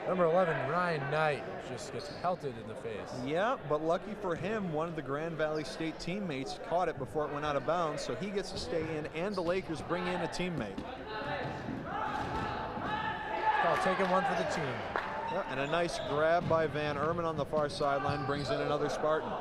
Number 11, Ryan Knight, just gets pelted in the face. Yeah, but lucky for him, one of the Grand Valley State teammates caught it before it went out of bounds, so he gets to stay in, and the Lakers bring in a teammate. Call taking one for the team. Yeah, and a nice grab by Van Erman on the far sideline brings in another Spartan.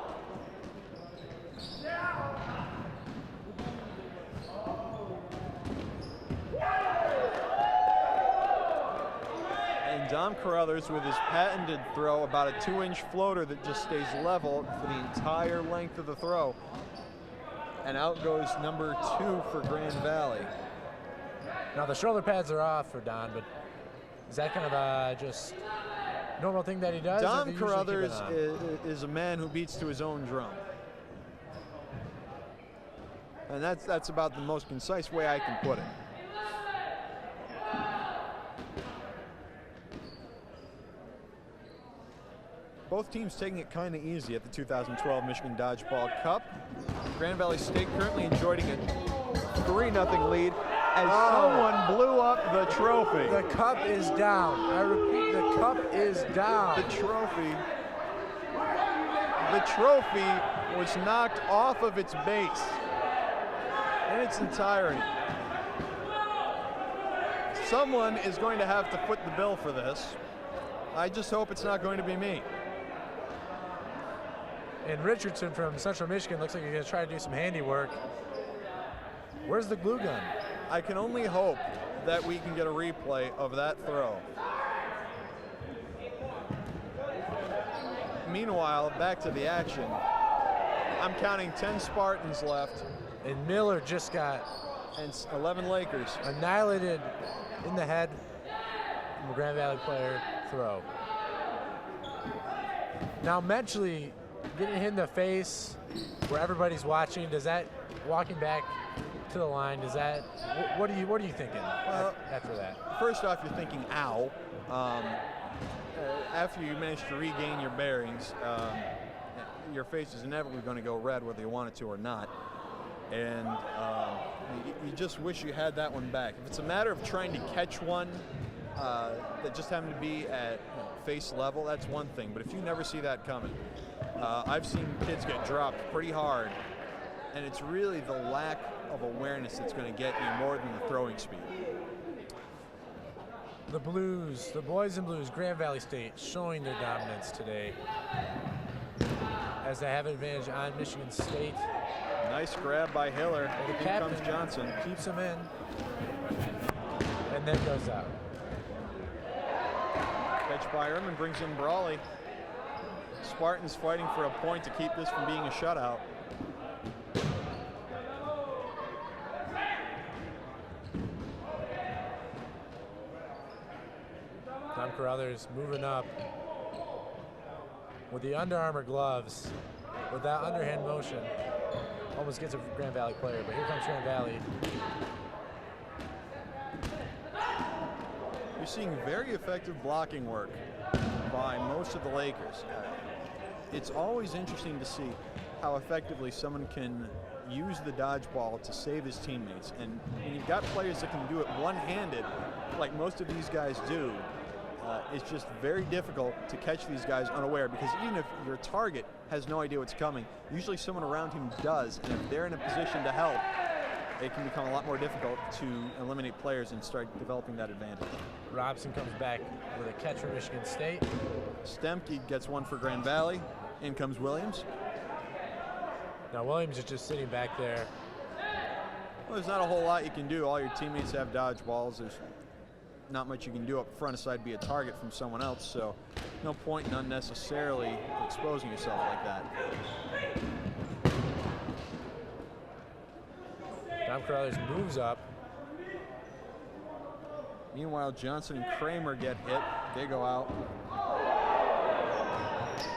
And Dom Carruthers with his patented throw, about a 2-inch floater that just stays level for the entire length of the throw. And out goes number 2 for Grand Valley. Now the shoulder pads are off for Don, but is that kind of a just normal thing that he does? Dom Carruthers is a man who beats to his own drum. And that's about the most concise way I can put it. Both teams taking it kind of easy at the 2012 Michigan Dodgeball Cup. Grand Valley State currently enjoying a 3-0 lead as someone blew up the trophy. The cup is down. I repeat, the cup is down. The trophy was knocked off of its base in its entirety. Someone is going to have to foot the bill for this. I just hope it's not going to be me. And Richardson from Central Michigan looks like he's going to try to do some handiwork. Where's the glue gun? I can only hope that we can get a replay of that throw. Meanwhile, back to the action. I'm counting 10 Spartans left. And Miller just got 11 Lakers. Annihilated in the head from a Grand Valley player throw. Now mentally, getting hit in the face where everybody's watching, does that, walking back to the line, does that, what are you thinking after that? First off, you're thinking, ow. After you manage to regain your bearings, your face is inevitably going to go red whether you want it to or not. And you just wish you had that one back. If it's a matter of trying to catch one that just happened to be at face level, that's one thing. But if you never see that coming, I've seen kids get dropped pretty hard, and it's really the lack of awareness that's going to get you more than the throwing speed. The Blues, the boys in Blues, Grand Valley State showing their dominance today as they have an advantage on Michigan State. Nice grab by Hiller. The Here captain comes Johnson. Keeps him in and then goes out. Catch by Erman brings in Brawley. Spartans fighting for a point to keep this from being a shutout. Tom Carruthers moving up with the Under Armour gloves, with that underhand motion. Almost gets a Grand Valley player, but here comes Grand Valley. You're seeing very effective blocking work by most of the Lakers. It's always interesting to see how effectively someone can use the dodgeball to save his teammates. And when you've got players that can do it one-handed, like most of these guys do, it's just very difficult to catch these guys unaware, because even if your target has no idea what's coming, usually someone around him does, and if they're in a position to help, it can become a lot more difficult to eliminate players and start developing that advantage. Robson comes back with a catch for Michigan State. Stemke gets one for Grand Valley. In comes Williams. Now Williams is just sitting back there. Well, there's not a whole lot you can do. All your teammates have dodgeballs. There's not much you can do up front aside be a target from someone else, so no point in unnecessarily exposing yourself like that. Tom Carruthers moves up. Meanwhile, Johnson and Kramer get hit. They go out.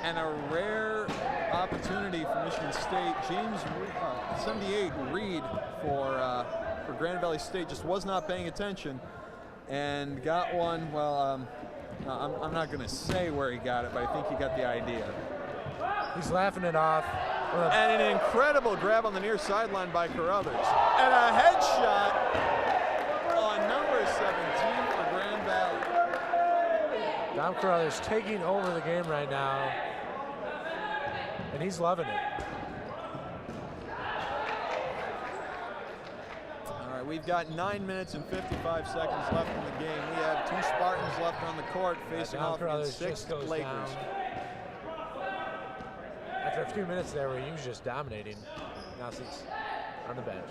And a rare opportunity for Michigan State. James, 78, Reed for Grand Valley State just was not paying attention and got one. Well, I'm not going to say where he got it, but I think he got the idea. He's laughing it off. And an incredible grab on the near sideline by Carruthers. And a headshot on number 17 for Grand Valley. Tom Carruthers taking over the game right now, and he's loving it. All right, we've got 9 minutes and 55 seconds left in the game. We have 2 Spartans left on the court facing off against 6 Lakers. Down. After a few minutes there where he was just dominating, now sits on the bench.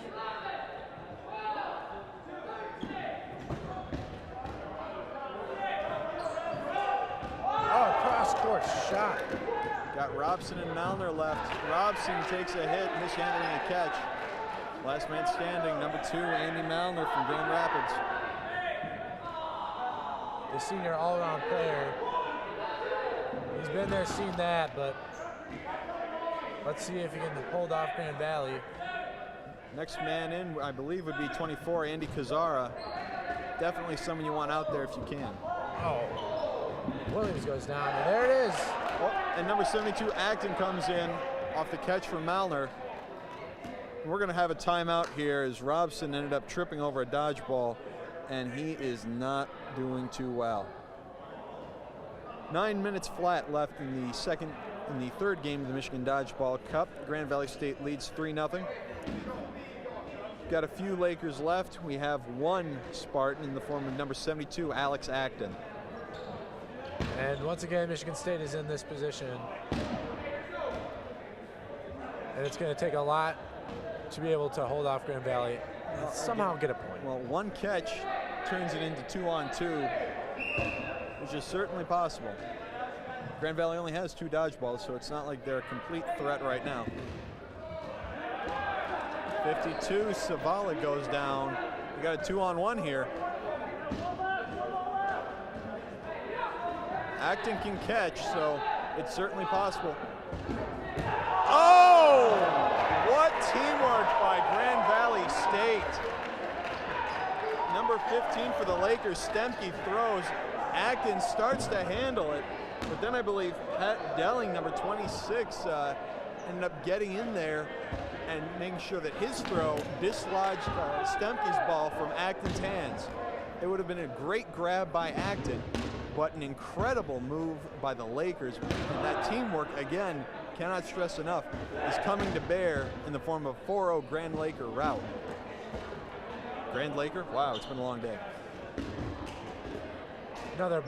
Oh, cross-court shot. Got Robson and Malner left. Robson takes a hit, mishandling a catch. Last man standing, number 2, Andy Malner from Grand Rapids. The senior all-around player. He's been there, seen that, but let's see if he can hold off Grand Valley. Next man in, I believe, would be 24, Andy Kazara. Definitely someone you want out there if you can. Oh. Williams goes down, and there it is. Oh, and number 72, Acton, comes in off the catch from Malner. We're going to have a timeout here as Robson ended up tripping over a dodgeball, and he is not doing too well. 9 minutes flat left in the third game of the Michigan Dodgeball Cup. Grand Valley State leads 3-0. Got a few Lakers left. We have one Spartan in the form of number 72, Alex Acton. And once again, Michigan State is in this position. And it's going to take a lot to be able to hold off Grand Valley and somehow get a point. Well, one catch turns it into 2-on-2, which is certainly possible. Grand Valley only has 2 dodgeballs, so it's not like they're a complete threat right now. 52, Savala goes down. We got a 2-on-1 here. Acton can catch, so it's certainly possible. Oh! What teamwork by Grand Valley State. Number 15 for the Lakers, Stemke throws. Acton starts to handle it, but then I believe Pat Delling, number 26, ended up getting in there and making sure that his throw dislodged Stemke's ball from Acton's hands. It would have been a great grab by Acton, but an incredible move by the Lakers. And that teamwork, again, cannot stress enough, is coming to bear in the form of 4-0 Grand Laker rout. Grand Laker? Wow, it's been a long day. Another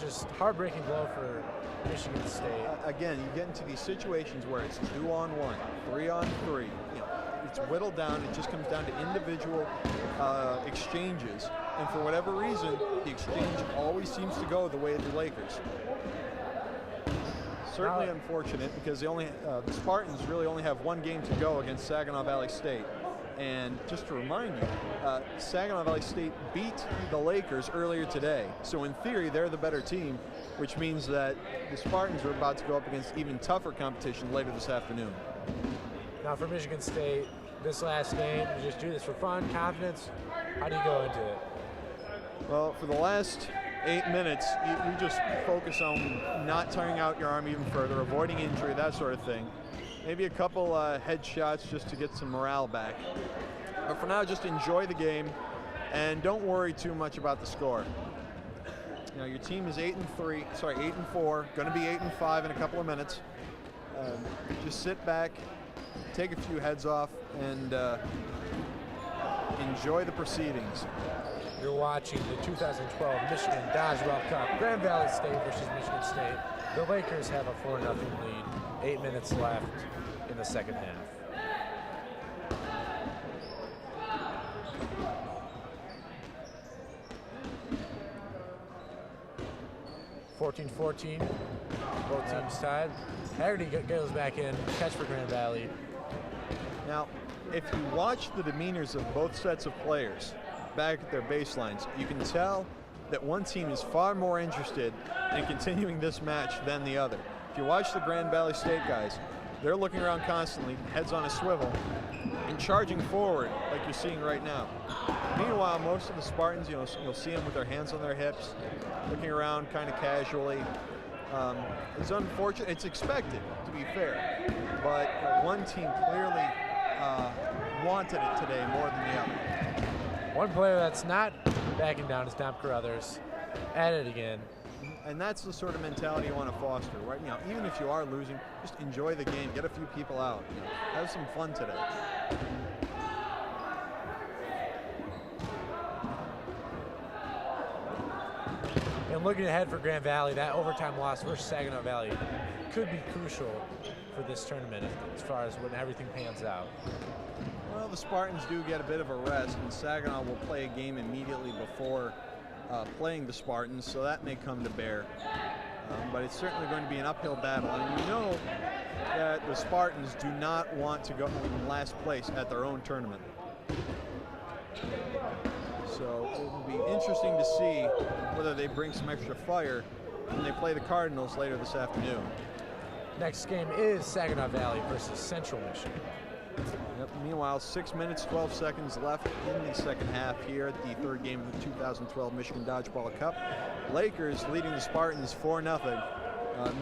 just heartbreaking blow for Michigan State. Again, you get into these situations where it's 2-on-1, 3-on-3. You know, it's whittled down. It just comes down to individual exchanges. And for whatever reason, the exchange always seems to go the way of the Lakers. Certainly unfortunate because they only the Spartans really only have one game to go against Saginaw Valley State. And just to remind you, Saginaw Valley State beat the Lakers earlier today. So in theory, they're the better team, which means that the Spartans are about to go up against even tougher competition later this afternoon. Now for Michigan State, this last game, you just do this for fun, confidence. How do you go into it? Well, for the last 8 minutes, you just focus on not tiring out your arm even further, avoiding injury, that sort of thing. Maybe a couple headshots just to get some morale back. But for now, just enjoy the game and don't worry too much about the score. You know, your team is 8-4, going to be 8-5 in a couple of minutes. Just sit back, take a few heads off, and enjoy the proceedings. You're watching the 2012 Michigan Dodgeball Cup, Grand Valley State versus Michigan State. The Lakers have a 4-0 lead, 8 minutes left in the second half. (14-14), both teams tied. Haggerty goes back in, catch for Grand Valley. Now, if you watch the demeanors of both sets of players back at their baselines, you can tell that one team is far more interested in continuing this match than the other. If you watch the Grand Valley State guys, they're looking around constantly, heads on a swivel, and charging forward like you're seeing right now. Meanwhile, most of the Spartans, you'll see them with their hands on their hips, looking around kind of casually. It's unfortunate. It's expected, to be fair, but one team clearly wanted it today more than the other. One player that's not backing down is Dom Carruthers. At it again. And that's the sort of mentality you want to foster, right? You know, even if you are losing, just enjoy the game, get a few people out, have some fun today. And looking ahead for Grand Valley, that overtime loss versus Saginaw Valley could be crucial for this tournament as far as when everything pans out. Well, the Spartans do get a bit of a rest, and Saginaw will play a game immediately before playing the Spartans, so that may come to bear. But it's certainly going to be an uphill battle, and you know that the Spartans do not want to go in last place at their own tournament. So it will be interesting to see whether they bring some extra fire when they play the Cardinals later this afternoon. Next game is Saginaw Valley versus Central Michigan. Yep. Meanwhile, 6 minutes, 12 seconds left in the second half here at the third game of the 2012 Michigan Dodgeball Cup. Lakers leading the Spartans 4-0.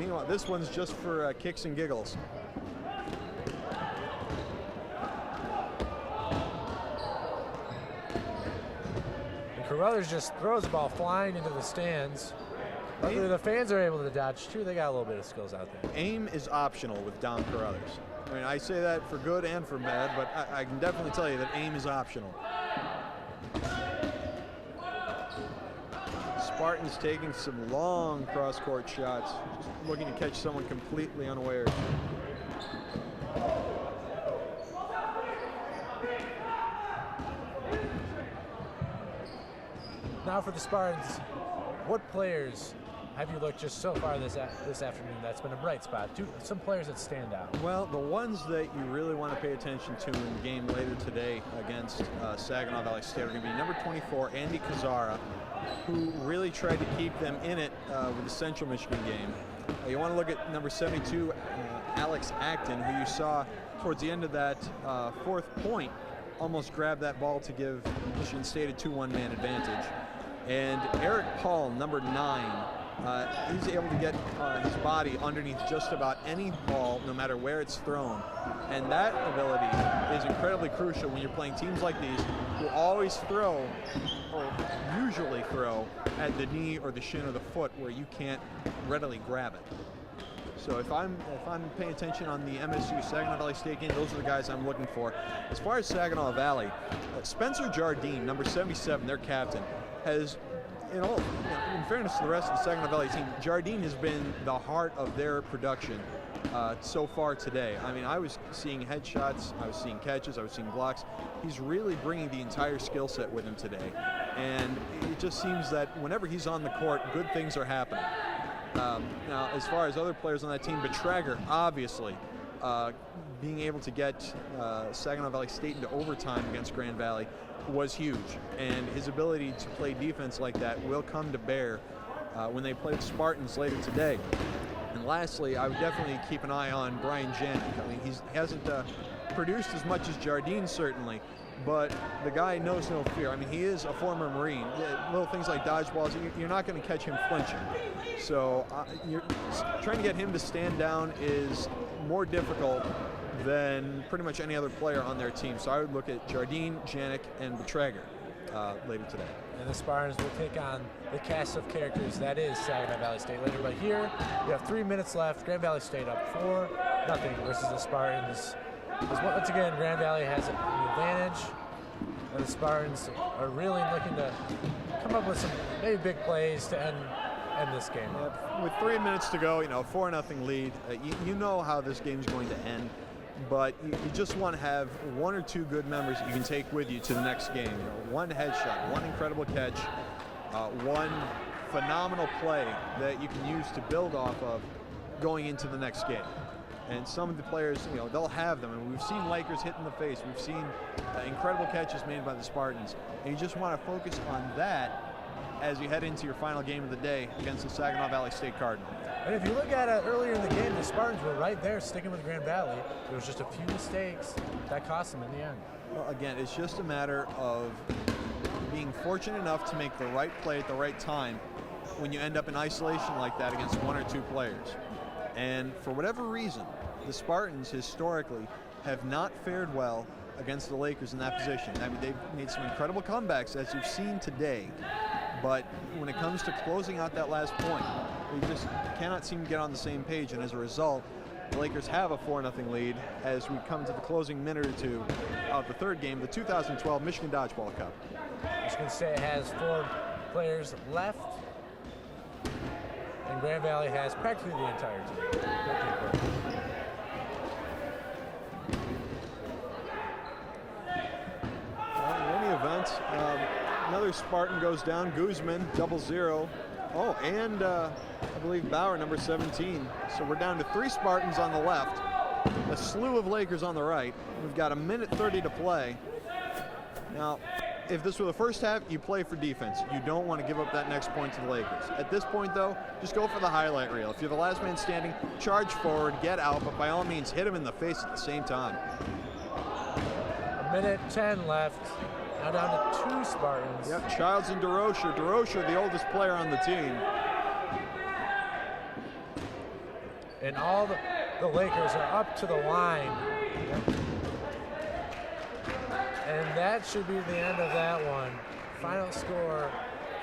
Meanwhile, this one's just for kicks and giggles. And Carruthers just throws the ball flying into the stands. Luckily, the fans are able to dodge too. They got a little bit of skills out there. Aim is optional with Don Carruthers. I mean, I say that for good and for bad, but I can definitely tell you that aim is optional. Spartans taking some long cross-court shots, just looking to catch someone completely unawares. Now for the Spartans, what players have you looked just so far this afternoon that's been a bright spot? Some players that stand out. Well, the ones that you really want to pay attention to in the game later today against Saginaw Valley State are going to be number 24, Andy Kazara, who really tried to keep them in it with the Central Michigan game. You want to look at number 72, Alex Acton, who you saw towards the end of that fourth point almost grab that ball to give Michigan State a 2-1 man advantage. And Eric Paul, number 9, he's able to get his body underneath just about any ball, no matter where it's thrown. And that ability is incredibly crucial when you're playing teams like these who always throw, or usually throw, at the knee or the shin or the foot where you can't readily grab it. So if I'm paying attention on the MSU Saginaw Valley State game, those are the guys I'm looking for. As far as Saginaw Valley, Spencer Jardine, number 77, their captain, has, in fairness to the rest of the Saginaw Valley team, Jardine has been the heart of their production so far today. I mean, I was seeing headshots, I was seeing catches, I was seeing blocks. He's really bringing the entire skill set with him today. And it just seems that whenever he's on the court, good things are happening. Now, as far as other players on that team, Betrager, obviously, being able to get Saginaw Valley State into overtime against Grand Valley was huge, and his ability to play defense like that will come to bear when they play the Spartans later today. And lastly, I would definitely keep an eye on Brian Janik. I mean, he hasn't produced as much as Jardine, certainly, but the guy knows no fear. I mean, he is a former Marine. Little things like dodgeballs, you're not going to catch him flinching. So you're trying to get him to stand down is more difficult than pretty much any other player on their team. So I would look at Jardine, Janik, and Betrager later today. And the Spartans will take on the cast of characters that is Saginaw Valley State later. But here, we have 3 minutes left. Grand Valley State up 4-0 versus the Spartans. Once again, Grand Valley has an advantage, and the Spartans are really looking to come up with some maybe big plays to end this game. With 3 minutes to go, 4-0 lead. You know how this game's going to end, but you just want to have one or two good memories that you can take with you to the next game. One headshot, one incredible catch, one phenomenal play that you can use to build off of going into the next game. And some of the players, they'll have them. And we've seen Lakers hit in the face. We've seen incredible catches made by the Spartans. And you just want to focus on that as you head into your final game of the day against the Saginaw Valley State Cardinal. And if you look at it earlier in the game, the Spartans were right there sticking with Grand Valley. There was just a few mistakes that cost them in the end. Well, again, it's just a matter of being fortunate enough to make the right play at the right time when you end up in isolation like that against one or two players. And for whatever reason, the Spartans historically have not fared well against the Lakers in that position. I mean, they've made some incredible comebacks, as you've seen today. But when it comes to closing out that last point, they just cannot seem to get on the same page. And as a result, the Lakers have a 4-0 lead as we come to the closing minute or two of the third game, the 2012 Michigan Dodgeball Cup. Michigan State has 4 players left, and Grand Valley has practically the entire team. Well, in any event, another Spartan goes down. Guzman, 0-0. Oh, and I believe Bauer, number 17. So we're down to 3 Spartans on the left, a slew of Lakers on the right. We've got 1:30 to play. Now, if this were the first half, you play for defense. You don't want to give up that next point to the Lakers. At this point, though, just go for the highlight reel. If you're the last man standing, charge forward, get out, but by all means, hit him in the face at the same time. Minute 10 left. Now down to 2 Spartans. Yep, Childs and DeRocher. DeRocher, the oldest player on the team. And all the Lakers are up to the line. And that should be the end of that one. Final score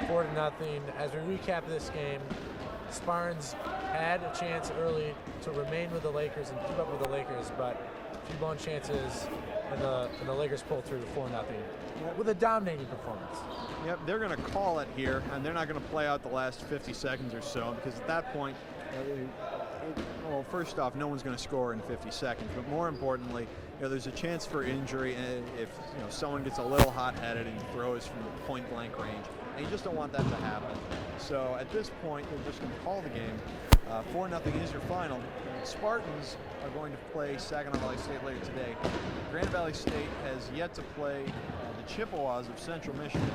4-0. As we recap this game, Spartans had a chance early to remain with the Lakers and keep up with the Lakers, but a few blown chances, and the Lakers pulled through 4-0 with a dominating performance. Yep, they're going to call it here, and they're not going to play out the last 50 seconds or so, because at that point, well, first off, no one's going to score in 50 seconds, but more importantly, there's a chance for injury if someone gets a little hot-headed and throws from point-blank range, and you just don't want that to happen. So at this point, they're just going to call the game. 4-0 is your final. Spartans are going to play Saginaw Valley State later today. Grand Valley State has yet to play the Chippewas of Central Michigan,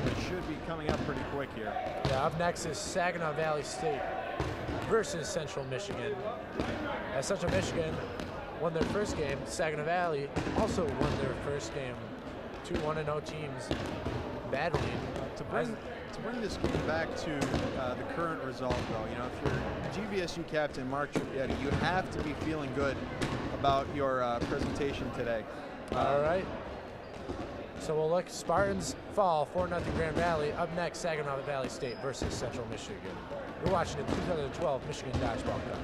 which should be coming up pretty quick here. Yeah, up next is Saginaw Valley State versus Central Michigan. As Central Michigan won their first game, Saginaw Valley also won their first game. 2 1-0 teams battling. To bring this game back to the current result, though, if you're GVSU captain Mark Tripietti, you have to be feeling good about your presentation today. All right. So we'll look. Spartans fall 4-0 Grand Valley. Up next, Saginaw Valley State versus Central Michigan. You're watching the 2012 Michigan Dodgeball Cup.